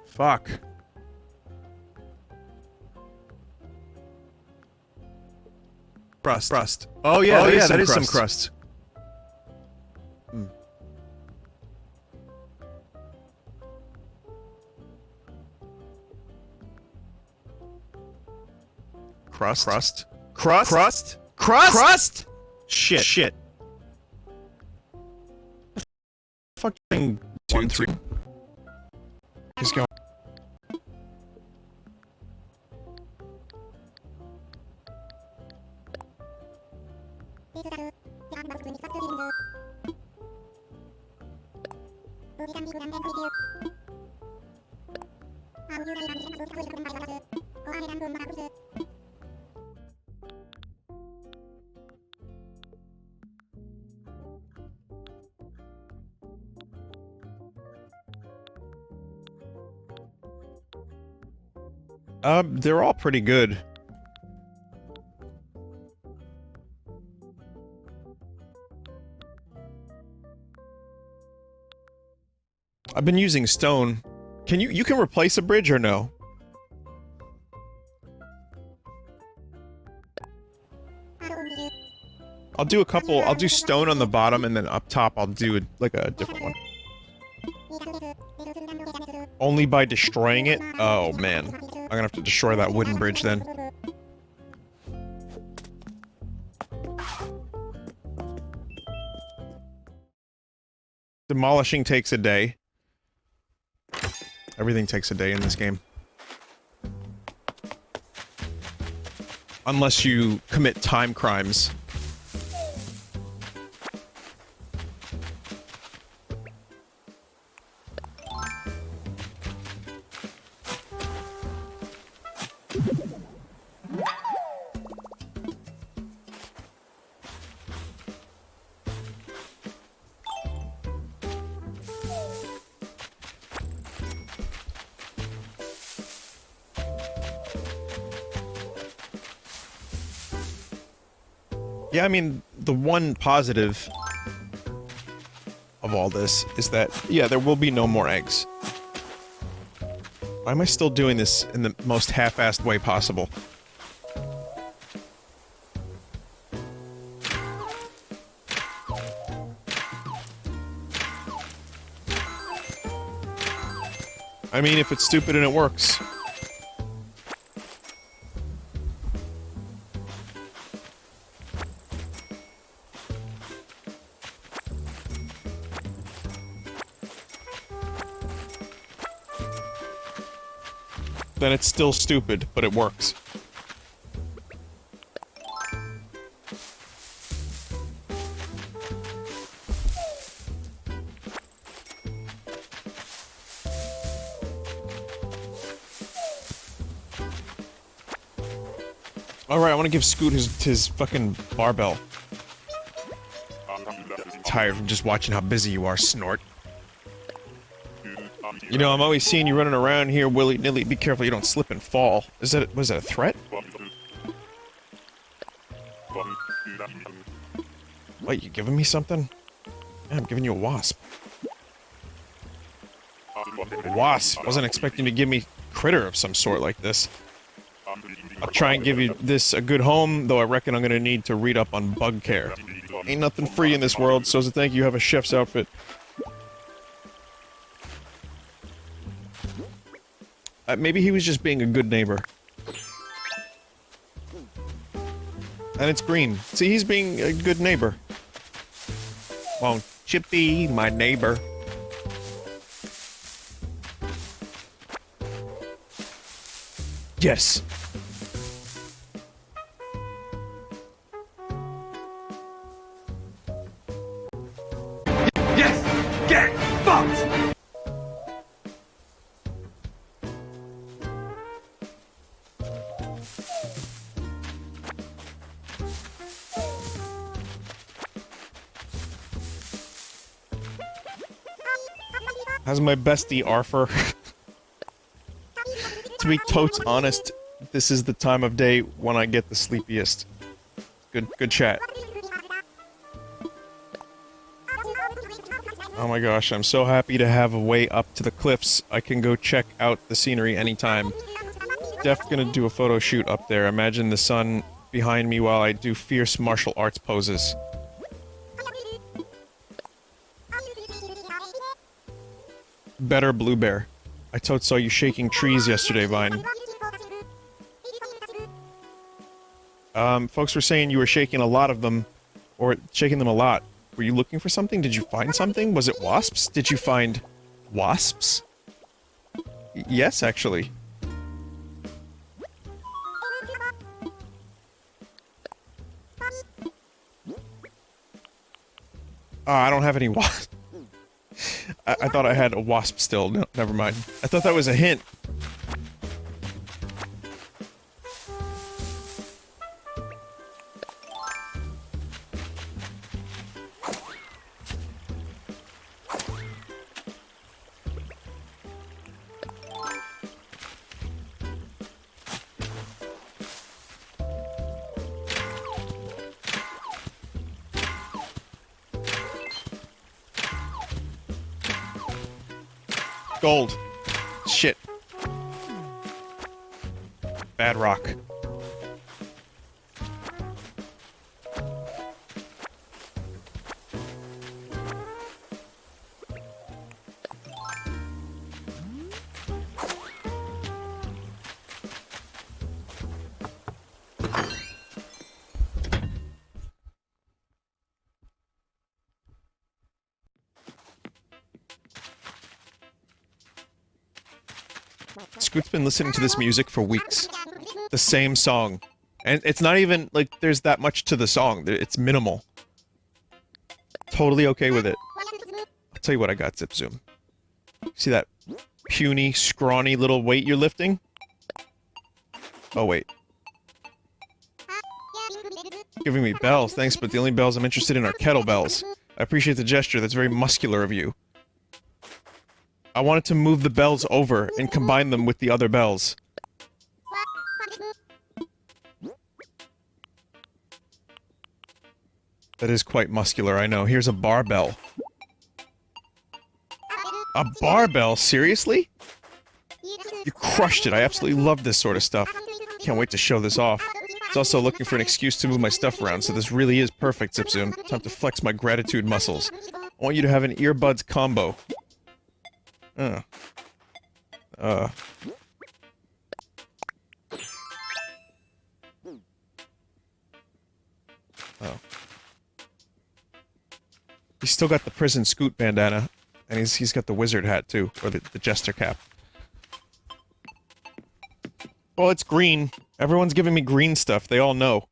Fuck. Crust. Oh yeah, that is some crust. Hmm. Crust? Shit. Fucking 2, 3. He's going. They're all pretty good. I've been using stone. You can replace a bridge or no? I'll do a couple, I'll do stone on the bottom and then up top I'll do like a different one. Only by destroying it? Oh man. I'm gonna have to destroy that wooden bridge then. Demolishing takes a day. Everything takes a day in this game. Unless you commit time crimes. Yeah, I mean, the one positive of all this is that, yeah, there will be no more eggs. Why am I still doing this in the most half-assed way possible? I mean, if it's stupid and it works. Then it's still stupid, but it works. Alright, I want to give Scoot his fucking barbell. Tired from just watching how busy you are, Snort. You know, I'm always seeing you running around here willy-nilly. Be careful you don't slip and fall. Was that a threat? Wait, you giving me something? Yeah, I'm giving you a wasp. A wasp? Wasn't expecting to give me a critter of some sort like this. I'll try and give you this a good home, though I reckon I'm gonna need to read up on bug care. Ain't nothing free in this world, so as a thank you, have a chef's outfit. Maybe he was just being a good neighbor. And it's green. See, he's being a good neighbor. Won't you be my neighbor? Yes. Yes! Get fucked! How's my bestie Arthur? To be totes honest, this is the time of day when I get the sleepiest. Good chat. Oh my gosh, I'm so happy to have a way up to the cliffs. I can go check out the scenery anytime. Def gonna do a photo shoot up there. Imagine the sun behind me while I do fierce martial arts poses. Better Blue Bear. I totes saw you shaking trees yesterday, Vine. Folks were saying you were shaking a lot of them, or shaking them a lot. Were you looking for something? Did you find something? Was it wasps? Did you find wasps? Yes, actually. I don't have any wasps. I thought I had a wasp still. No, never mind. I thought that was a hint. Gold. Shit. Bad rock. Scoot's been listening to this music for weeks. The same song. And it's not even, like, there's that much to the song. It's minimal. Totally okay with it. I'll tell you what I got, Zip Zoom. See that puny, scrawny little weight you're lifting? Oh, wait. Giving me bells, thanks, but the only bells I'm interested in are kettlebells. I appreciate the gesture, that's very muscular of you. I wanted to move the bells over and combine them with the other bells. That is quite muscular, I know. Here's a barbell. A barbell? Seriously? You crushed it. I absolutely love this sort of stuff. Can't wait to show this off. It's also looking for an excuse to move my stuff around, so this really is perfect, Zipzoom. Time to flex my gratitude muscles. I want you to have an earbuds combo. Oh. He's still got the prison Scoot bandana, and he's got the wizard hat too, or the jester cap. Well, it's green. Everyone's giving me green stuff. They all know.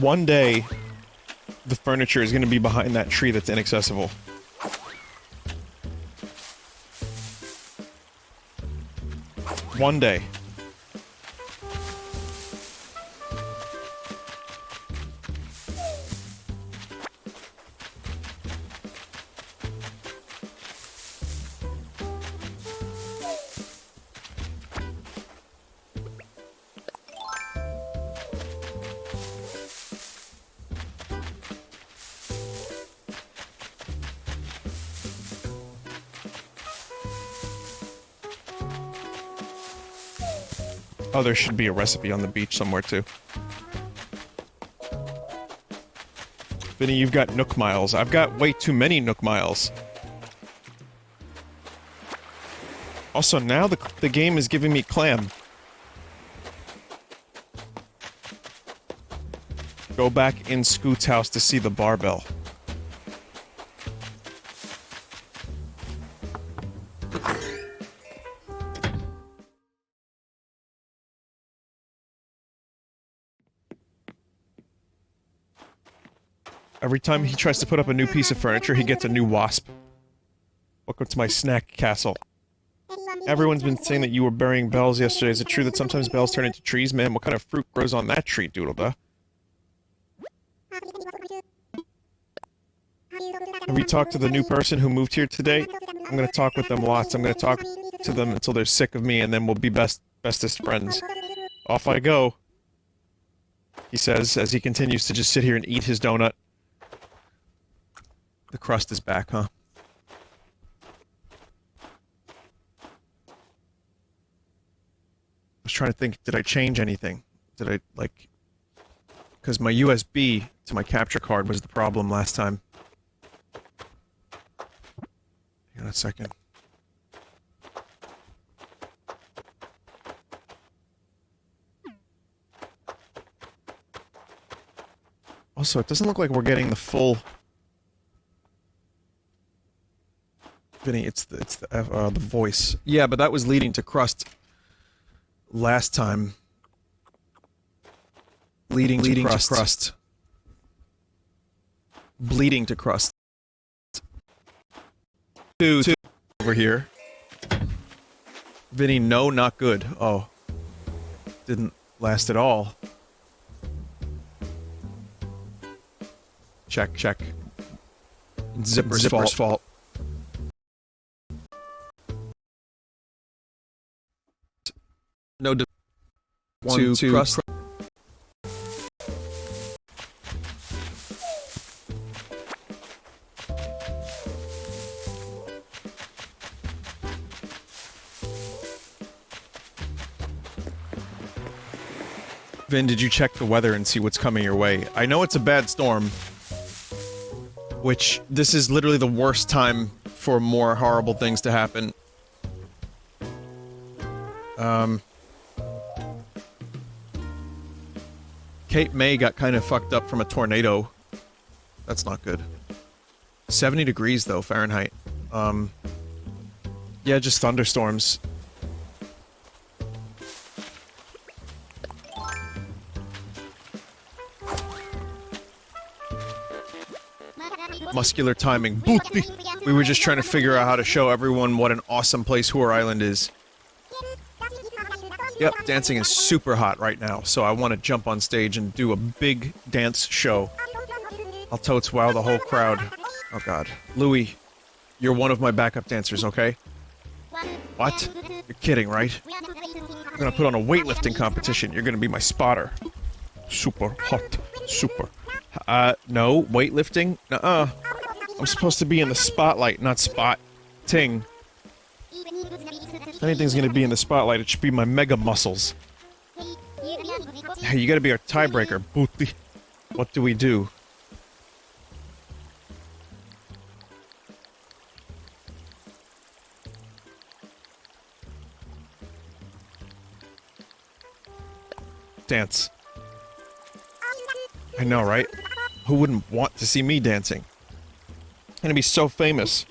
One day, the furniture is going to be behind that tree that's inaccessible. One day. Oh, there should be a recipe on the beach somewhere, too. Vinny, you've got Nook Miles. I've got way too many Nook Miles. Also, now the game is giving me clam. Go back in Scoot's house to see the barbell. Every time he tries to put up a new piece of furniture, he gets a new wasp. Welcome to my snack castle. Everyone's been saying that you were burying bells yesterday. Is it true that sometimes bells turn into trees? Man, what kind of fruit grows on that tree, Doodle-duh? Have you talked to the new person who moved here today? I'm gonna talk with them lots. I'm gonna talk to them until they're sick of me, and then we'll be bestest friends. Off I go, he says, as he continues to just sit here and eat his donut. The crust is back, huh? I was trying to think, did I change anything? Did I, like... Because my USB to my capture card was the problem last time. Hang on a second. Also, it doesn't look like we're getting the full... Vinny, it's the voice. Yeah, but that was leading to crust last time. Leading to crust. Bleeding to crust. Two over here. Vinny, no, not good. Oh. Didn't last at all. Check. Zipper's fault. No, one, two, crust. Vin, did you check the weather and see what's coming your way? I know it's a bad storm, which this is literally the worst time for more horrible things to happen. Cape May got kind of fucked up from a tornado. That's not good. 70 degrees though, Fahrenheit. Yeah, just thunderstorms. Muscular timing. Booty! We were just trying to figure out how to show everyone what an awesome place Hoor Island is. Yep, dancing is super hot right now, so I want to jump on stage and do a big dance show. I'll totes wow the whole crowd. Oh god. Louis, you're one of my backup dancers, okay? What? You're kidding, right? I'm gonna put on a weightlifting competition. You're gonna be my spotter. Super hot. Super. No, weightlifting? Nuh-uh. I'm supposed to be in the spotlight, not spot-ting. If anything's gonna be in the spotlight, it should be my mega muscles. Hey, you gotta be our tiebreaker, Booty. What do we do? Dance. I know, right? Who wouldn't want to see me dancing? I'm gonna be so famous.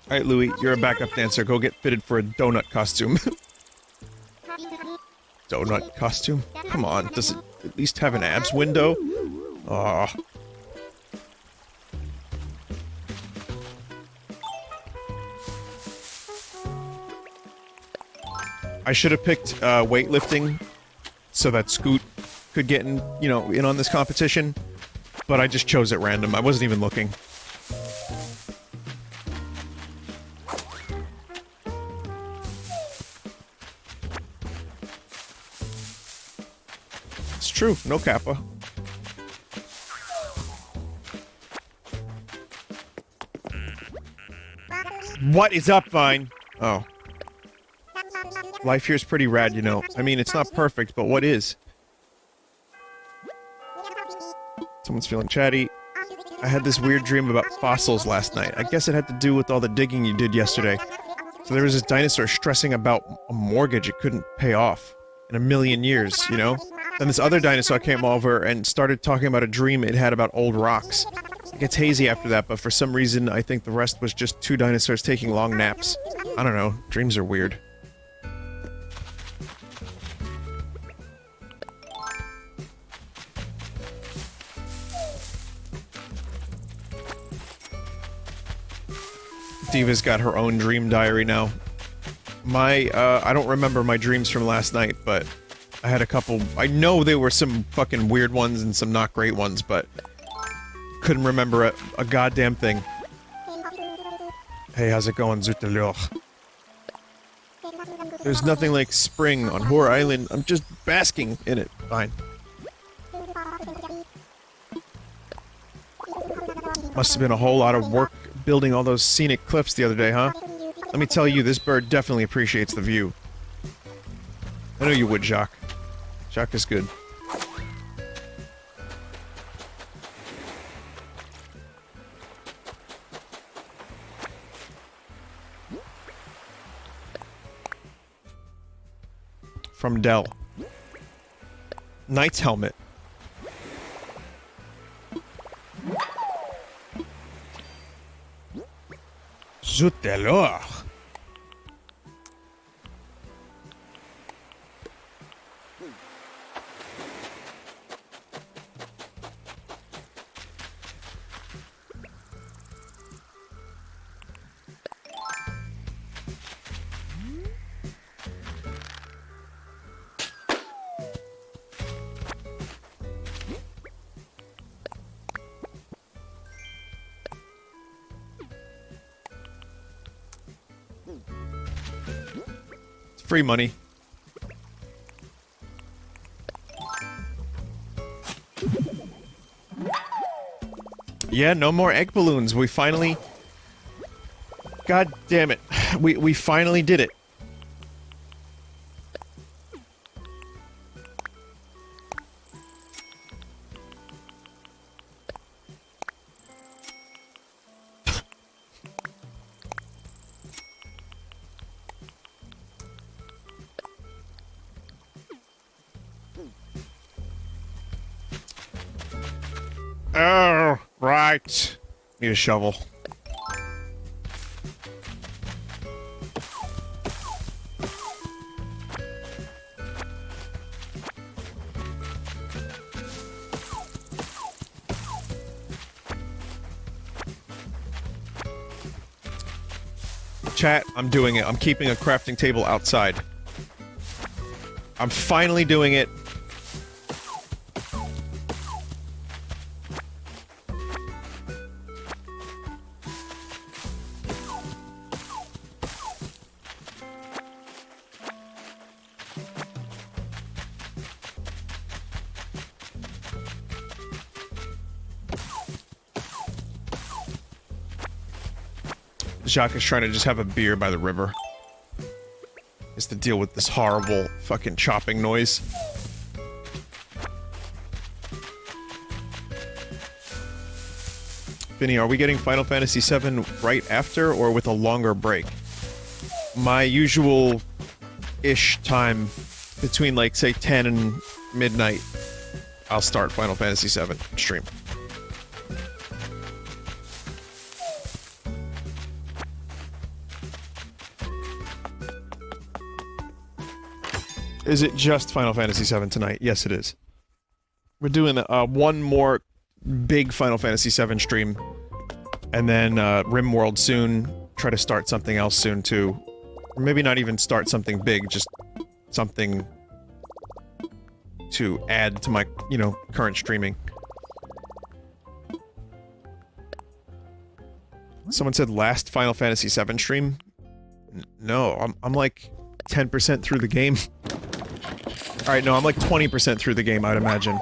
Alright, Louis, you're a backup dancer. Go get fitted for a donut costume. Donut costume? Come on, does it at least have an abs window? Aw. I should have picked weightlifting so that Scoot could get in, you know, in on this competition, but I just chose at random. I wasn't even looking. It's true, no kappa. What is up, Vine? Oh. Life here's pretty rad, you know. I mean, it's not perfect, but what is? Someone's feeling chatty. I had this weird dream about fossils last night. I guess it had to do with all the digging you did yesterday. So there was this dinosaur stressing about a mortgage it couldn't pay off in a million years, you know? Then this other dinosaur came over and started talking about a dream it had about old rocks. It gets hazy after that, but for some reason I think the rest was just two dinosaurs taking long naps. I don't know. Dreams are weird. Diva's got her own dream diary now. I don't remember my dreams from last night, but I had a couple... I know there were some fucking weird ones and some not great ones, but... couldn't remember a goddamn thing. Hey, how's it going, Zutelor? There's nothing like spring on Horror Island. I'm just basking in it. Fine. Must have been a whole lot of work building all those scenic cliffs the other day, huh? Let me tell you, this bird definitely appreciates the view. I know you would, Jacques. Jacques is good. From Dell. Knight's helmet. Zutelor. Free money. Yeah, no more egg balloons. We finally... God damn it. We finally did it. Oh, right. Need a shovel. Chat, I'm doing it. I'm keeping a crafting table outside. I'm finally doing it. Jacques is trying to just have a beer by the river. Is to deal with this horrible fucking chopping noise. Vinny, are we getting Final Fantasy VII right after or with a longer break? My usual-ish time between, like, say 10 and midnight, I'll start Final Fantasy VII stream. Is it just Final Fantasy VII tonight? Yes, it is. We're doing one more big Final Fantasy VII stream, and then RimWorld soon. Try to start something else soon, too. Or maybe not even start something big, just something to add to my, you know, current streaming. Someone said last Final Fantasy VII stream? No, I'm like 10% through the game. Alright, no, I'm like 20% through the game, I'd imagine.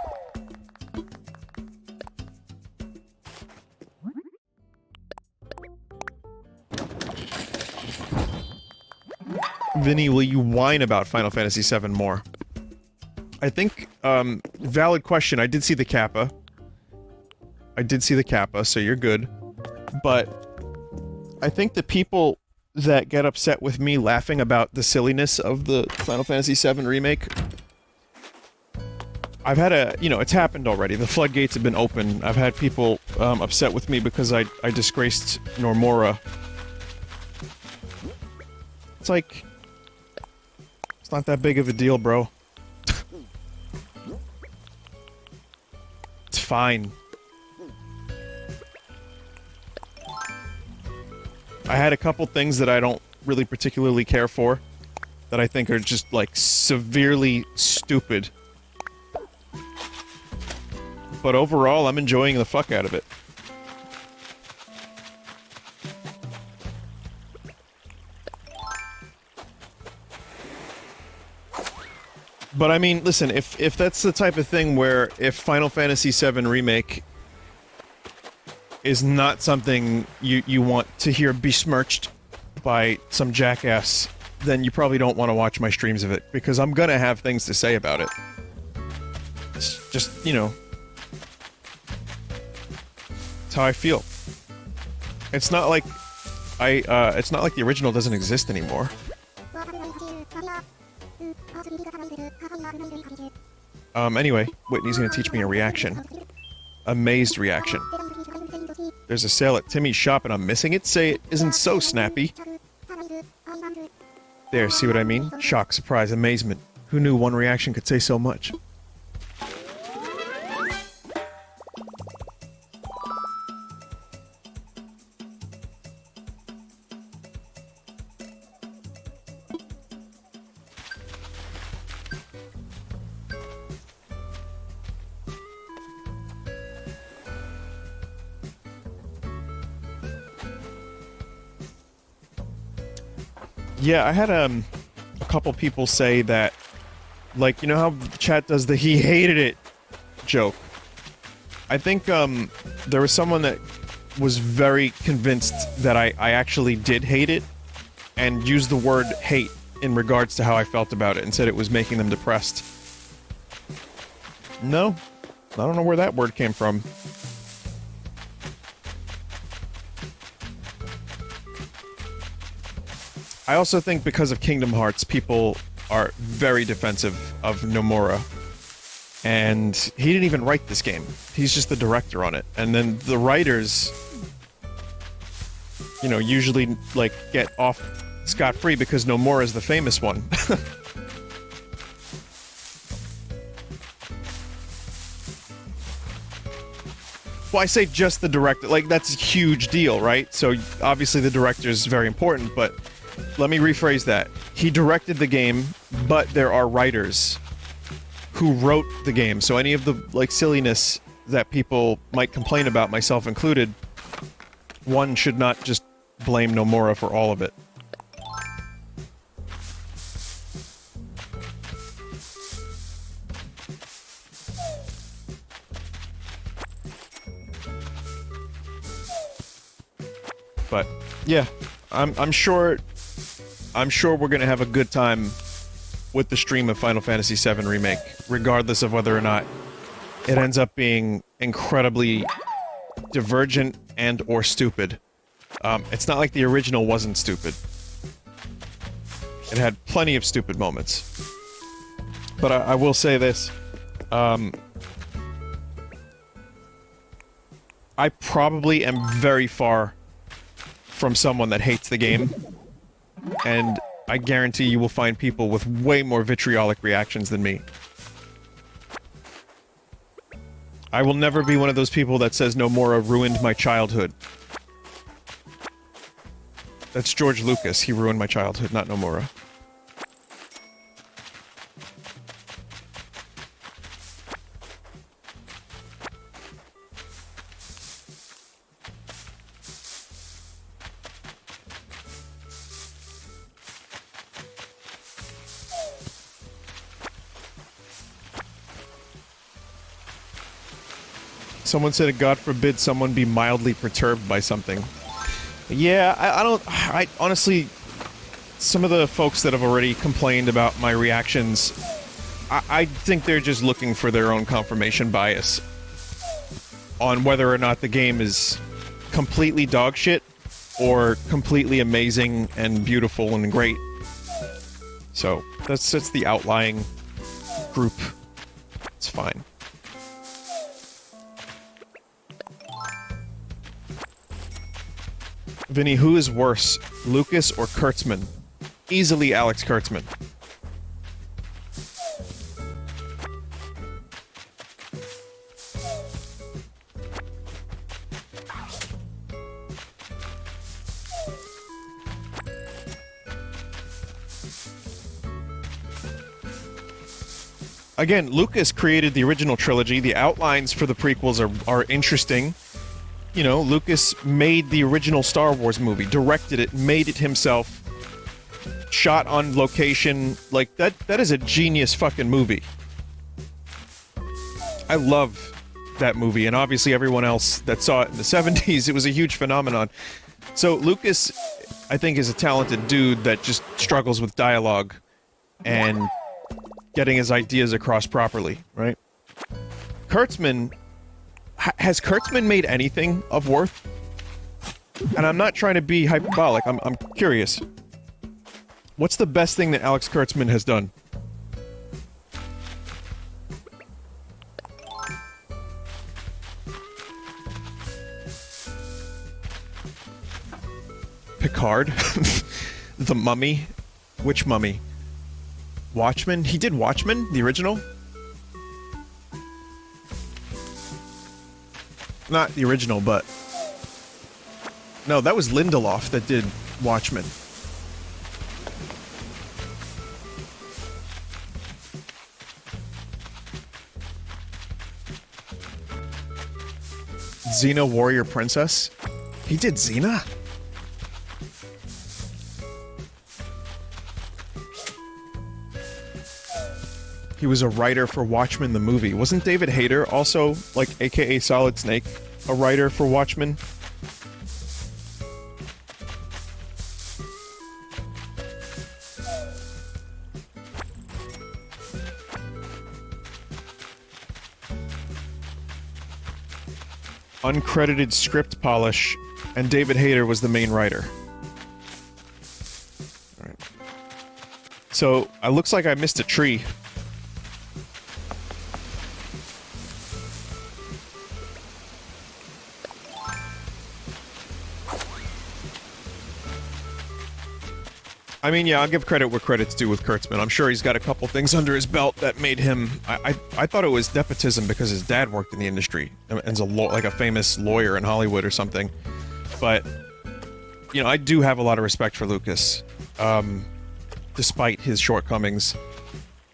Vinny, will you whine about Final Fantasy VII more? I think, valid question. I did see the Kappa. So you're good. But I think the people that get upset with me laughing about the silliness of the Final Fantasy VII remake... I've had it's happened already. The floodgates have been open. I've had people, upset with me because I disgraced Nomura. It's like... It's not that big of a deal, bro. It's fine. I had a couple things that I don't really particularly care for. that I think are just, like, severely stupid. But overall, I'm enjoying the fuck out of it. But I mean, listen, if that's the type of thing where if Final Fantasy VII Remake is not something you want to hear besmirched by some jackass, then you probably don't want to watch my streams of it, because I'm gonna have things to say about it. It's just, you know, it's how I feel. It's not like it's not like the original doesn't exist anymore. Anyway, Whitney's gonna teach me a reaction. Amazed reaction. There's a sale at Timmy's shop and I'm missing it? Say it isn't so snappy. There, see what I mean? Shock, surprise, amazement. Who knew one reaction could say so much? Yeah, I had a couple people say that, like, you know how chat does the "he hated it" joke? I think there was someone that was very convinced that I actually did hate it, and used the word hate in regards to how I felt about it, and said it was making them depressed. No, I don't know where that word came from. I also think because of Kingdom Hearts, people are very defensive of Nomura. And he didn't even write this game. He's just the director on it. And then the writers, you know, usually, like, get off scot-free because Nomura is the famous one. Well, I say just the director. Like, that's a huge deal, right? So, obviously the director is very important, but let me rephrase that. He directed the game, but there are writers who wrote the game. So any of the, like, silliness that people might complain about, myself included, one should not just blame Nomura for all of it. But yeah, I'm sure we're gonna have a good time with the stream of Final Fantasy VII Remake, regardless of whether or not it ends up being incredibly divergent and or stupid. It's not like the original wasn't stupid. It had plenty of stupid moments. But I will say this, I probably am very far from someone that hates the game, and I guarantee you will find people with way more vitriolic reactions than me. I will never be one of those people that says Nomura ruined my childhood. That's George Lucas. He ruined my childhood, not Nomura. Someone said, God forbid someone be mildly perturbed by something. Yeah, I honestly, some of the folks that have already complained about my reactions, I think they're just looking for their own confirmation bias on whether or not the game is completely dogshit or completely amazing and beautiful and great. So, that's the outlying group. It's fine. Vinny, who is worse, Lucas or Kurtzman? Easily Alex Kurtzman. again, Lucas created the original trilogy. The outlines for the prequels are interesting. You know, Lucas made the original Star Wars movie, directed it, made it himself, shot on location. Like, that is a genius fucking movie. I love that movie, and obviously everyone else that saw it in the 70s, it was a huge phenomenon. So Lucas, I think, is a talented dude that just struggles with dialogue and getting his ideas across properly, right? Kurtzman, has Kurtzman made anything of worth? And I'm not trying to be hyperbolic, I'm curious. What's the best thing that Alex Kurtzman has done? Picard? The Mummy? Which Mummy? Watchmen? He did Watchmen? The original? Not the original, but... No, that was Lindelof that did Watchmen. Xena Warrior Princess? He did Xena? He was a writer for Watchmen the movie. Wasn't David Hayter also, like, aka Solid Snake, a writer for Watchmen? Uncredited script polish, and David Hayter was the main writer. Alright. So, it looks like I missed a tree. I mean, yeah, I'll give credit where credit's due with Kurtzman. I'm sure he's got a couple things under his belt that made him... I thought it was nepotism because his dad worked in the industry and is like a famous lawyer in Hollywood or something. But, you know, I do have a lot of respect for Lucas, despite his shortcomings.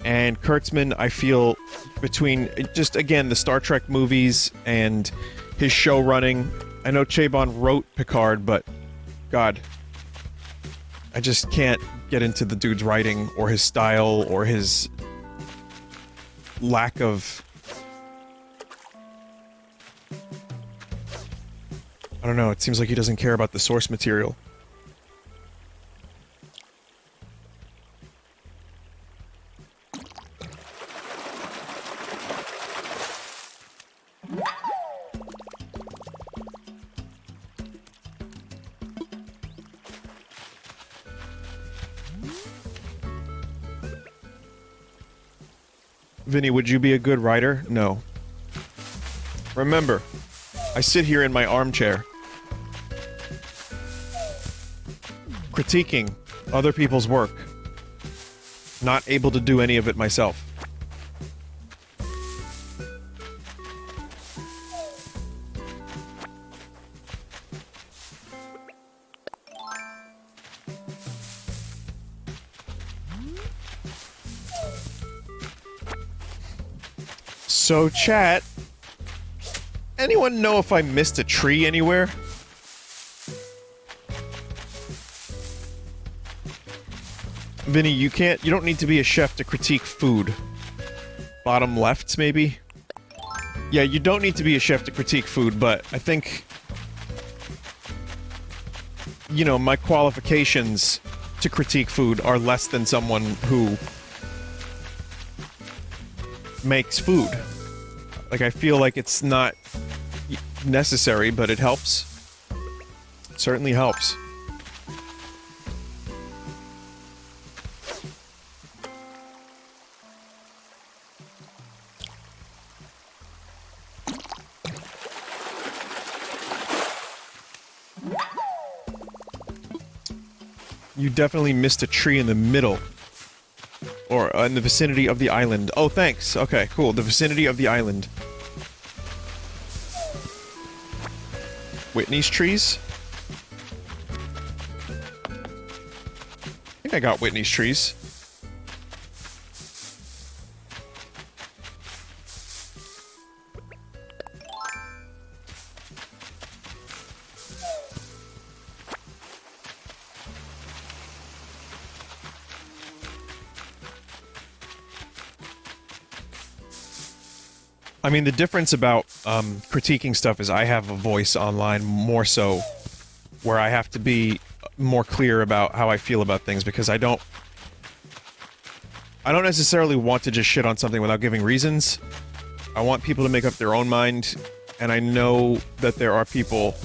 And Kurtzman, I feel, between just, again, the Star Trek movies and his show running... I know Chabon wrote Picard, but, God... I just can't get into the dude's writing, or his style, or his lack of... I don't know, it seems like he doesn't care about the source material. Vinny, would you be a good writer? No. Remember, I sit here in my armchair, critiquing other people's work, not able to do any of it myself. So, chat, anyone know if I missed a tree anywhere? Vinny, you don't need to be a chef to critique food. Bottom left, maybe? Yeah, you don't need to be a chef to critique food, but I think... You know, my qualifications to critique food are less than someone who makes food. Like, I feel like it's not necessary, but it helps. It certainly helps. You definitely missed a tree in the middle. Or in the vicinity of the island. Oh, thanks. Okay, cool. The vicinity of the island. Whitney's trees? I think I got Whitney's trees. I mean, the difference about critiquing stuff is I have a voice online more so, where I have to be more clear about how I feel about things, because I don't necessarily want to just shit on something without giving reasons. I want people to make up their own mind, and I know that there are people...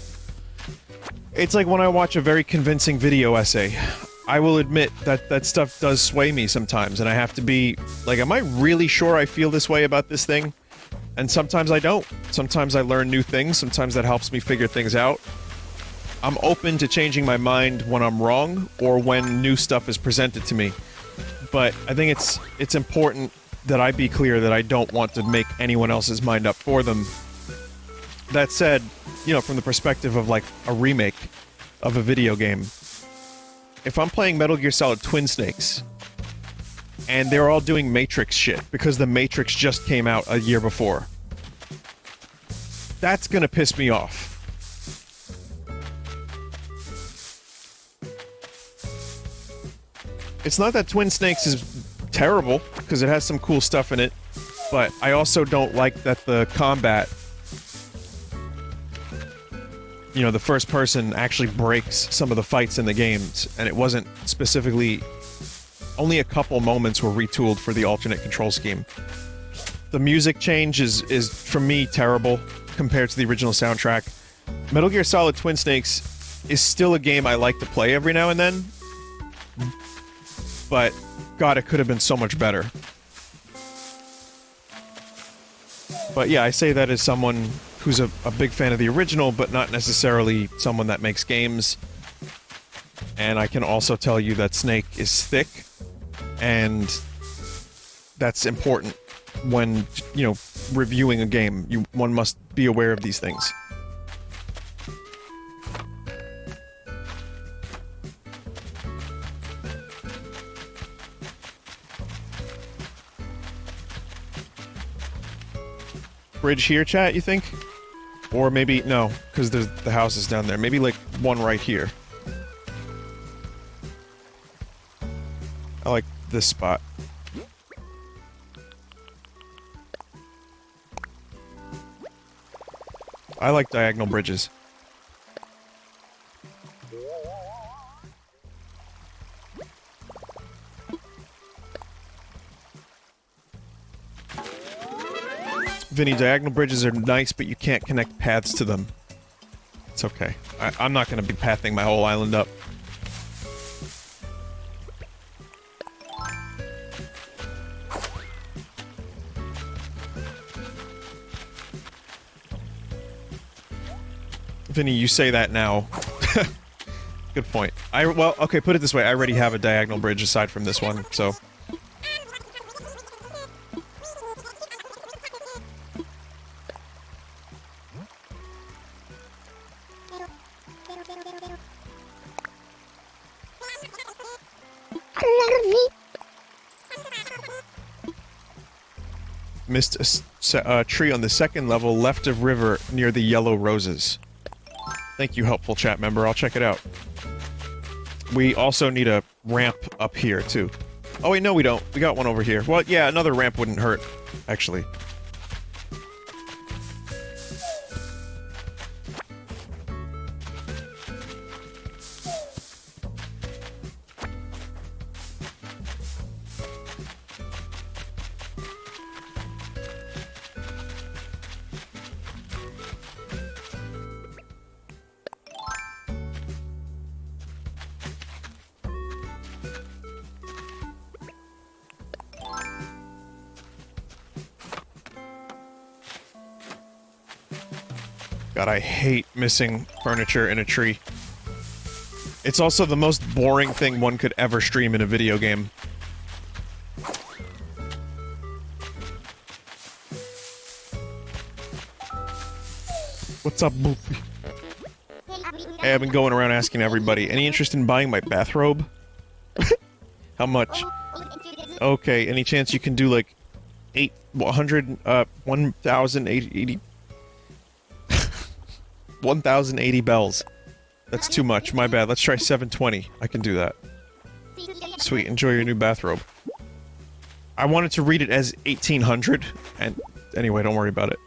It's like when I watch a very convincing video essay. I will admit that that stuff does sway me sometimes, and I have to be like, am I really sure I feel this way about this thing? And sometimes I don't. Sometimes I learn new things, sometimes that helps me figure things out. I'm open to changing my mind when I'm wrong, or when new stuff is presented to me. But I think it's important that I be clear that I don't want to make anyone else's mind up for them. That said, you know, from the perspective of, like, a remake of a video game, if I'm playing Metal Gear Solid Twin Snakes, and they're all doing Matrix shit, because the Matrix just came out a year before, that's gonna piss me off. It's not that Twin Snakes is terrible, because it has some cool stuff in it, but I also don't like that the combat, you know, the first person actually breaks some of the fights in the games, and it wasn't specifically... Only a couple moments were retooled for the alternate control scheme. The music change is for me, terrible compared to the original soundtrack. Metal Gear Solid Twin Snakes is still a game I like to play every now and then, but, God, it could have been so much better. But yeah, I say that as someone who's a big fan of the original, but not necessarily someone that makes games. And I can also tell you that Snake is thick, and that's important when, you know, reviewing a game. One must be aware of these things. Bridge here, chat, you think? Or maybe, no, because there's the house is down there. Maybe, like, one right here. I like this spot. I like diagonal bridges. Vinny, diagonal bridges are nice, but you can't connect paths to them. It's okay. I'm not gonna be pathing my whole island up. Vinny, you say that now. Good point. Well, okay, put it this way. I already have a diagonal bridge aside from this one, so... Missed a tree on the second level left of river near the yellow roses. Thank you, helpful chat member. I'll check it out. We also need a ramp up here, too. Oh, wait, no, we don't. We got one over here. Well, yeah, another ramp wouldn't hurt, actually. God, I hate missing furniture in a tree. It's also the most boring thing one could ever stream in a video game. What's up, Boopy? Hey, I've been going around asking everybody, any interest in buying my bathrobe? How much? Okay, any chance you can do like 1,080 1,080 bells. That's too much, my bad. Let's try 720. I can do that. Sweet, enjoy your new bathrobe. I wanted to read it as 1800, and Anyway, don't worry about it.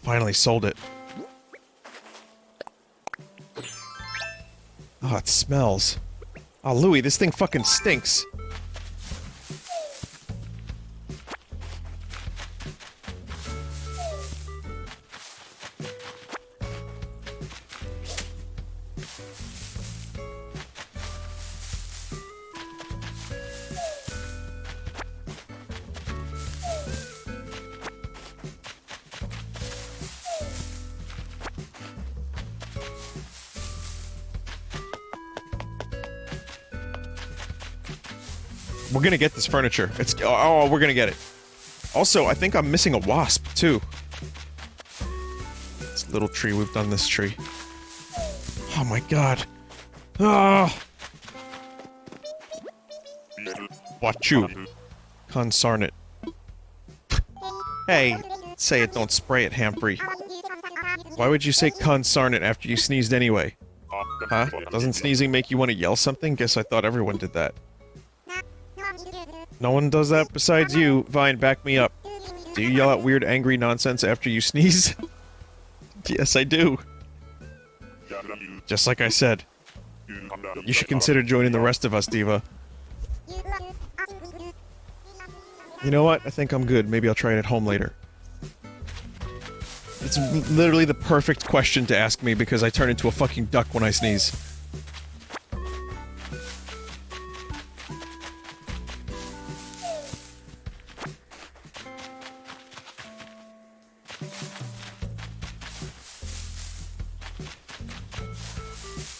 Finally sold it. Oh, it smells. Oh, Louis, this thing fucking stinks. We're gonna get this furniture. It's- oh, we're gonna get it. Also, I think I'm missing a wasp, too. This little tree, we've done this tree. Oh my god. Ah! What you? Consarn it. Hey, say it, don't spray it, Hamphrey. Why would you say consarn it after you sneezed anyway? Huh? Doesn't sneezing make you want to yell something? Guess I thought everyone did that. No one does that besides you. Vine, back me up. Do you yell out weird, angry nonsense after you sneeze? Yes, I do. Just like I said. You should consider joining the rest of us, Diva. You know what? I think I'm good. Maybe I'll try it at home later. It's literally the perfect question to ask me because I turn into a fucking duck when I sneeze.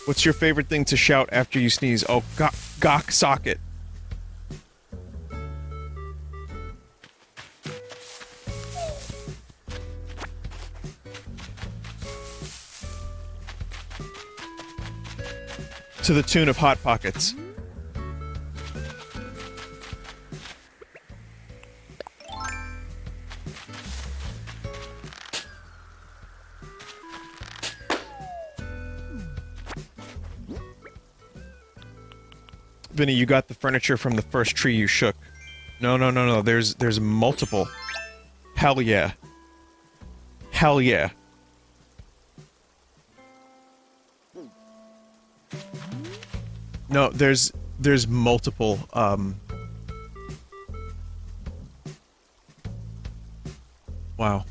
What's your favorite thing to shout after you sneeze? Oh, gawk socket. To the tune of Hot Pockets. Vinny, you got the furniture from the first tree you shook. No, there's multiple. Hell yeah. Hell yeah. No, there's multiple, wow.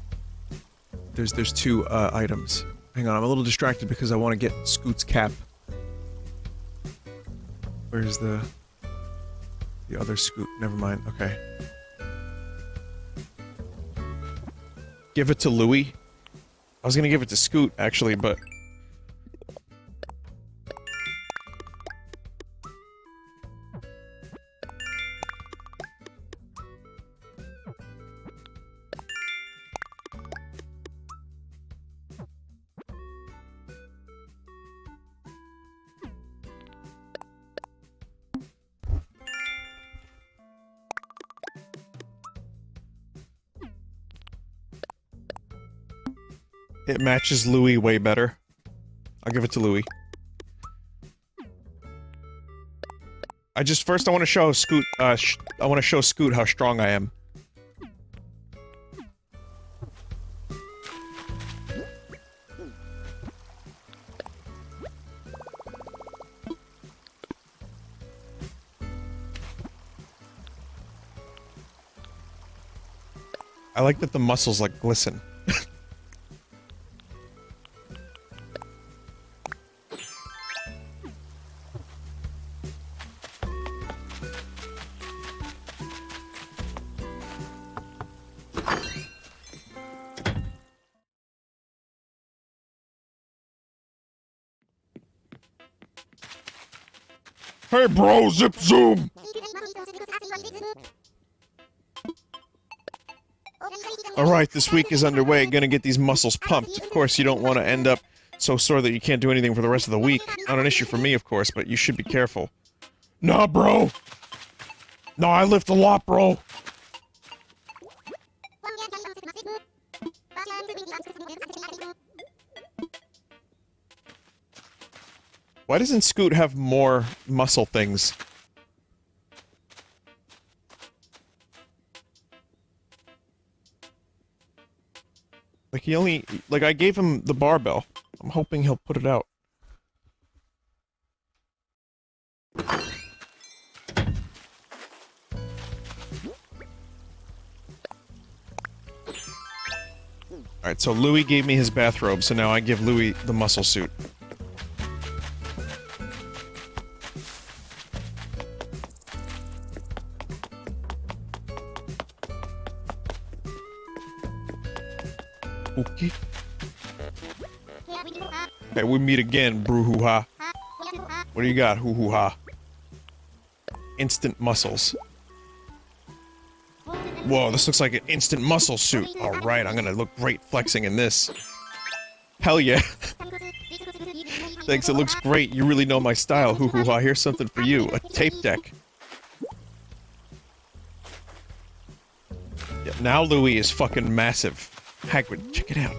There's two, items. Hang on, I'm a little distracted because I want to get Scoot's cap. Where's the other Scoot? Never mind, okay. Give it to Louis? I was gonna give it to Scoot, actually, but... It matches Louis way better. I'll give it to Louis. First I want to show Scoot, I want to show Scoot how strong I am. I like that the muscles, like, glisten. Hey bro, zip zoom! Alright, this week is underway, gonna get these muscles pumped. Of course, you don't want to end up so sore that you can't do anything for the rest of the week. Not an issue for me, of course, but you should be careful. Nah, bro! Nah, I lift a lot, bro! Why doesn't Scoot have more muscle things? Like, he only... Like, I gave him the barbell. I'm hoping he'll put it out. Alright, so Louis gave me his bathrobe, so now I give Louis the muscle suit. Okay. Okay, we meet again, bro-hoo-ha. What do you got, hoo-hoo-ha? Instant muscles. Whoa, this looks like an instant muscle suit. Alright, I'm gonna look great flexing in this. Hell yeah. Thanks, it looks great. You really know my style, hoo-hoo-ha. Here's something for you. A tape deck. Yeah, now Louis is fucking massive. Hagrid, check it out.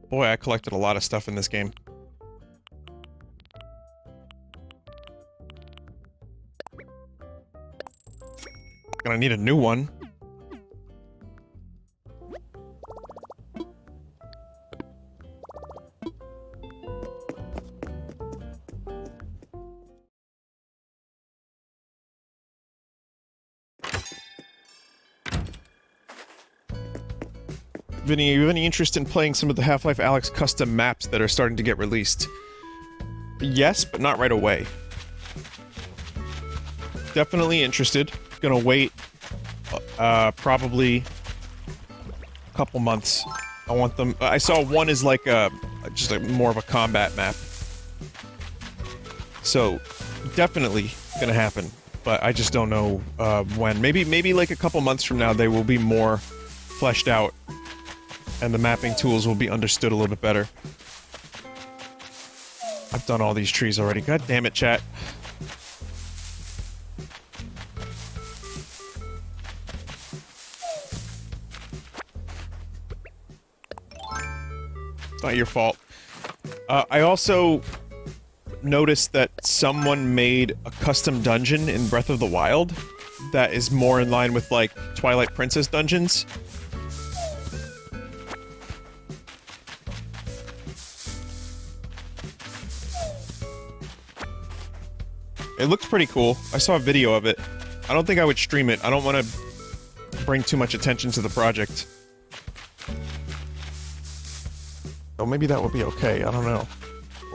Boy, I collected a lot of stuff in this game. Gonna need a new one. Vinny, are you any interest in playing some of the Half-Life Alyx custom maps that are starting to get released? Yes, but not right away. Definitely interested. Gonna wait, probably a couple months. I want them- I saw one is like a- just like more of a combat map. So, definitely gonna happen, but I just don't know, when. Maybe like a couple months from now they will be more fleshed out. And the mapping tools will be understood a little bit better. I've done all these trees already. God damn it, chat. It's not your fault. I also noticed that someone made a custom dungeon in Breath of the Wild that is more in line with, like, Twilight Princess dungeons. It looks pretty cool. I saw a video of it. I don't think I would stream it. I don't want to bring too much attention to the project. Oh, maybe that would be okay. I don't know.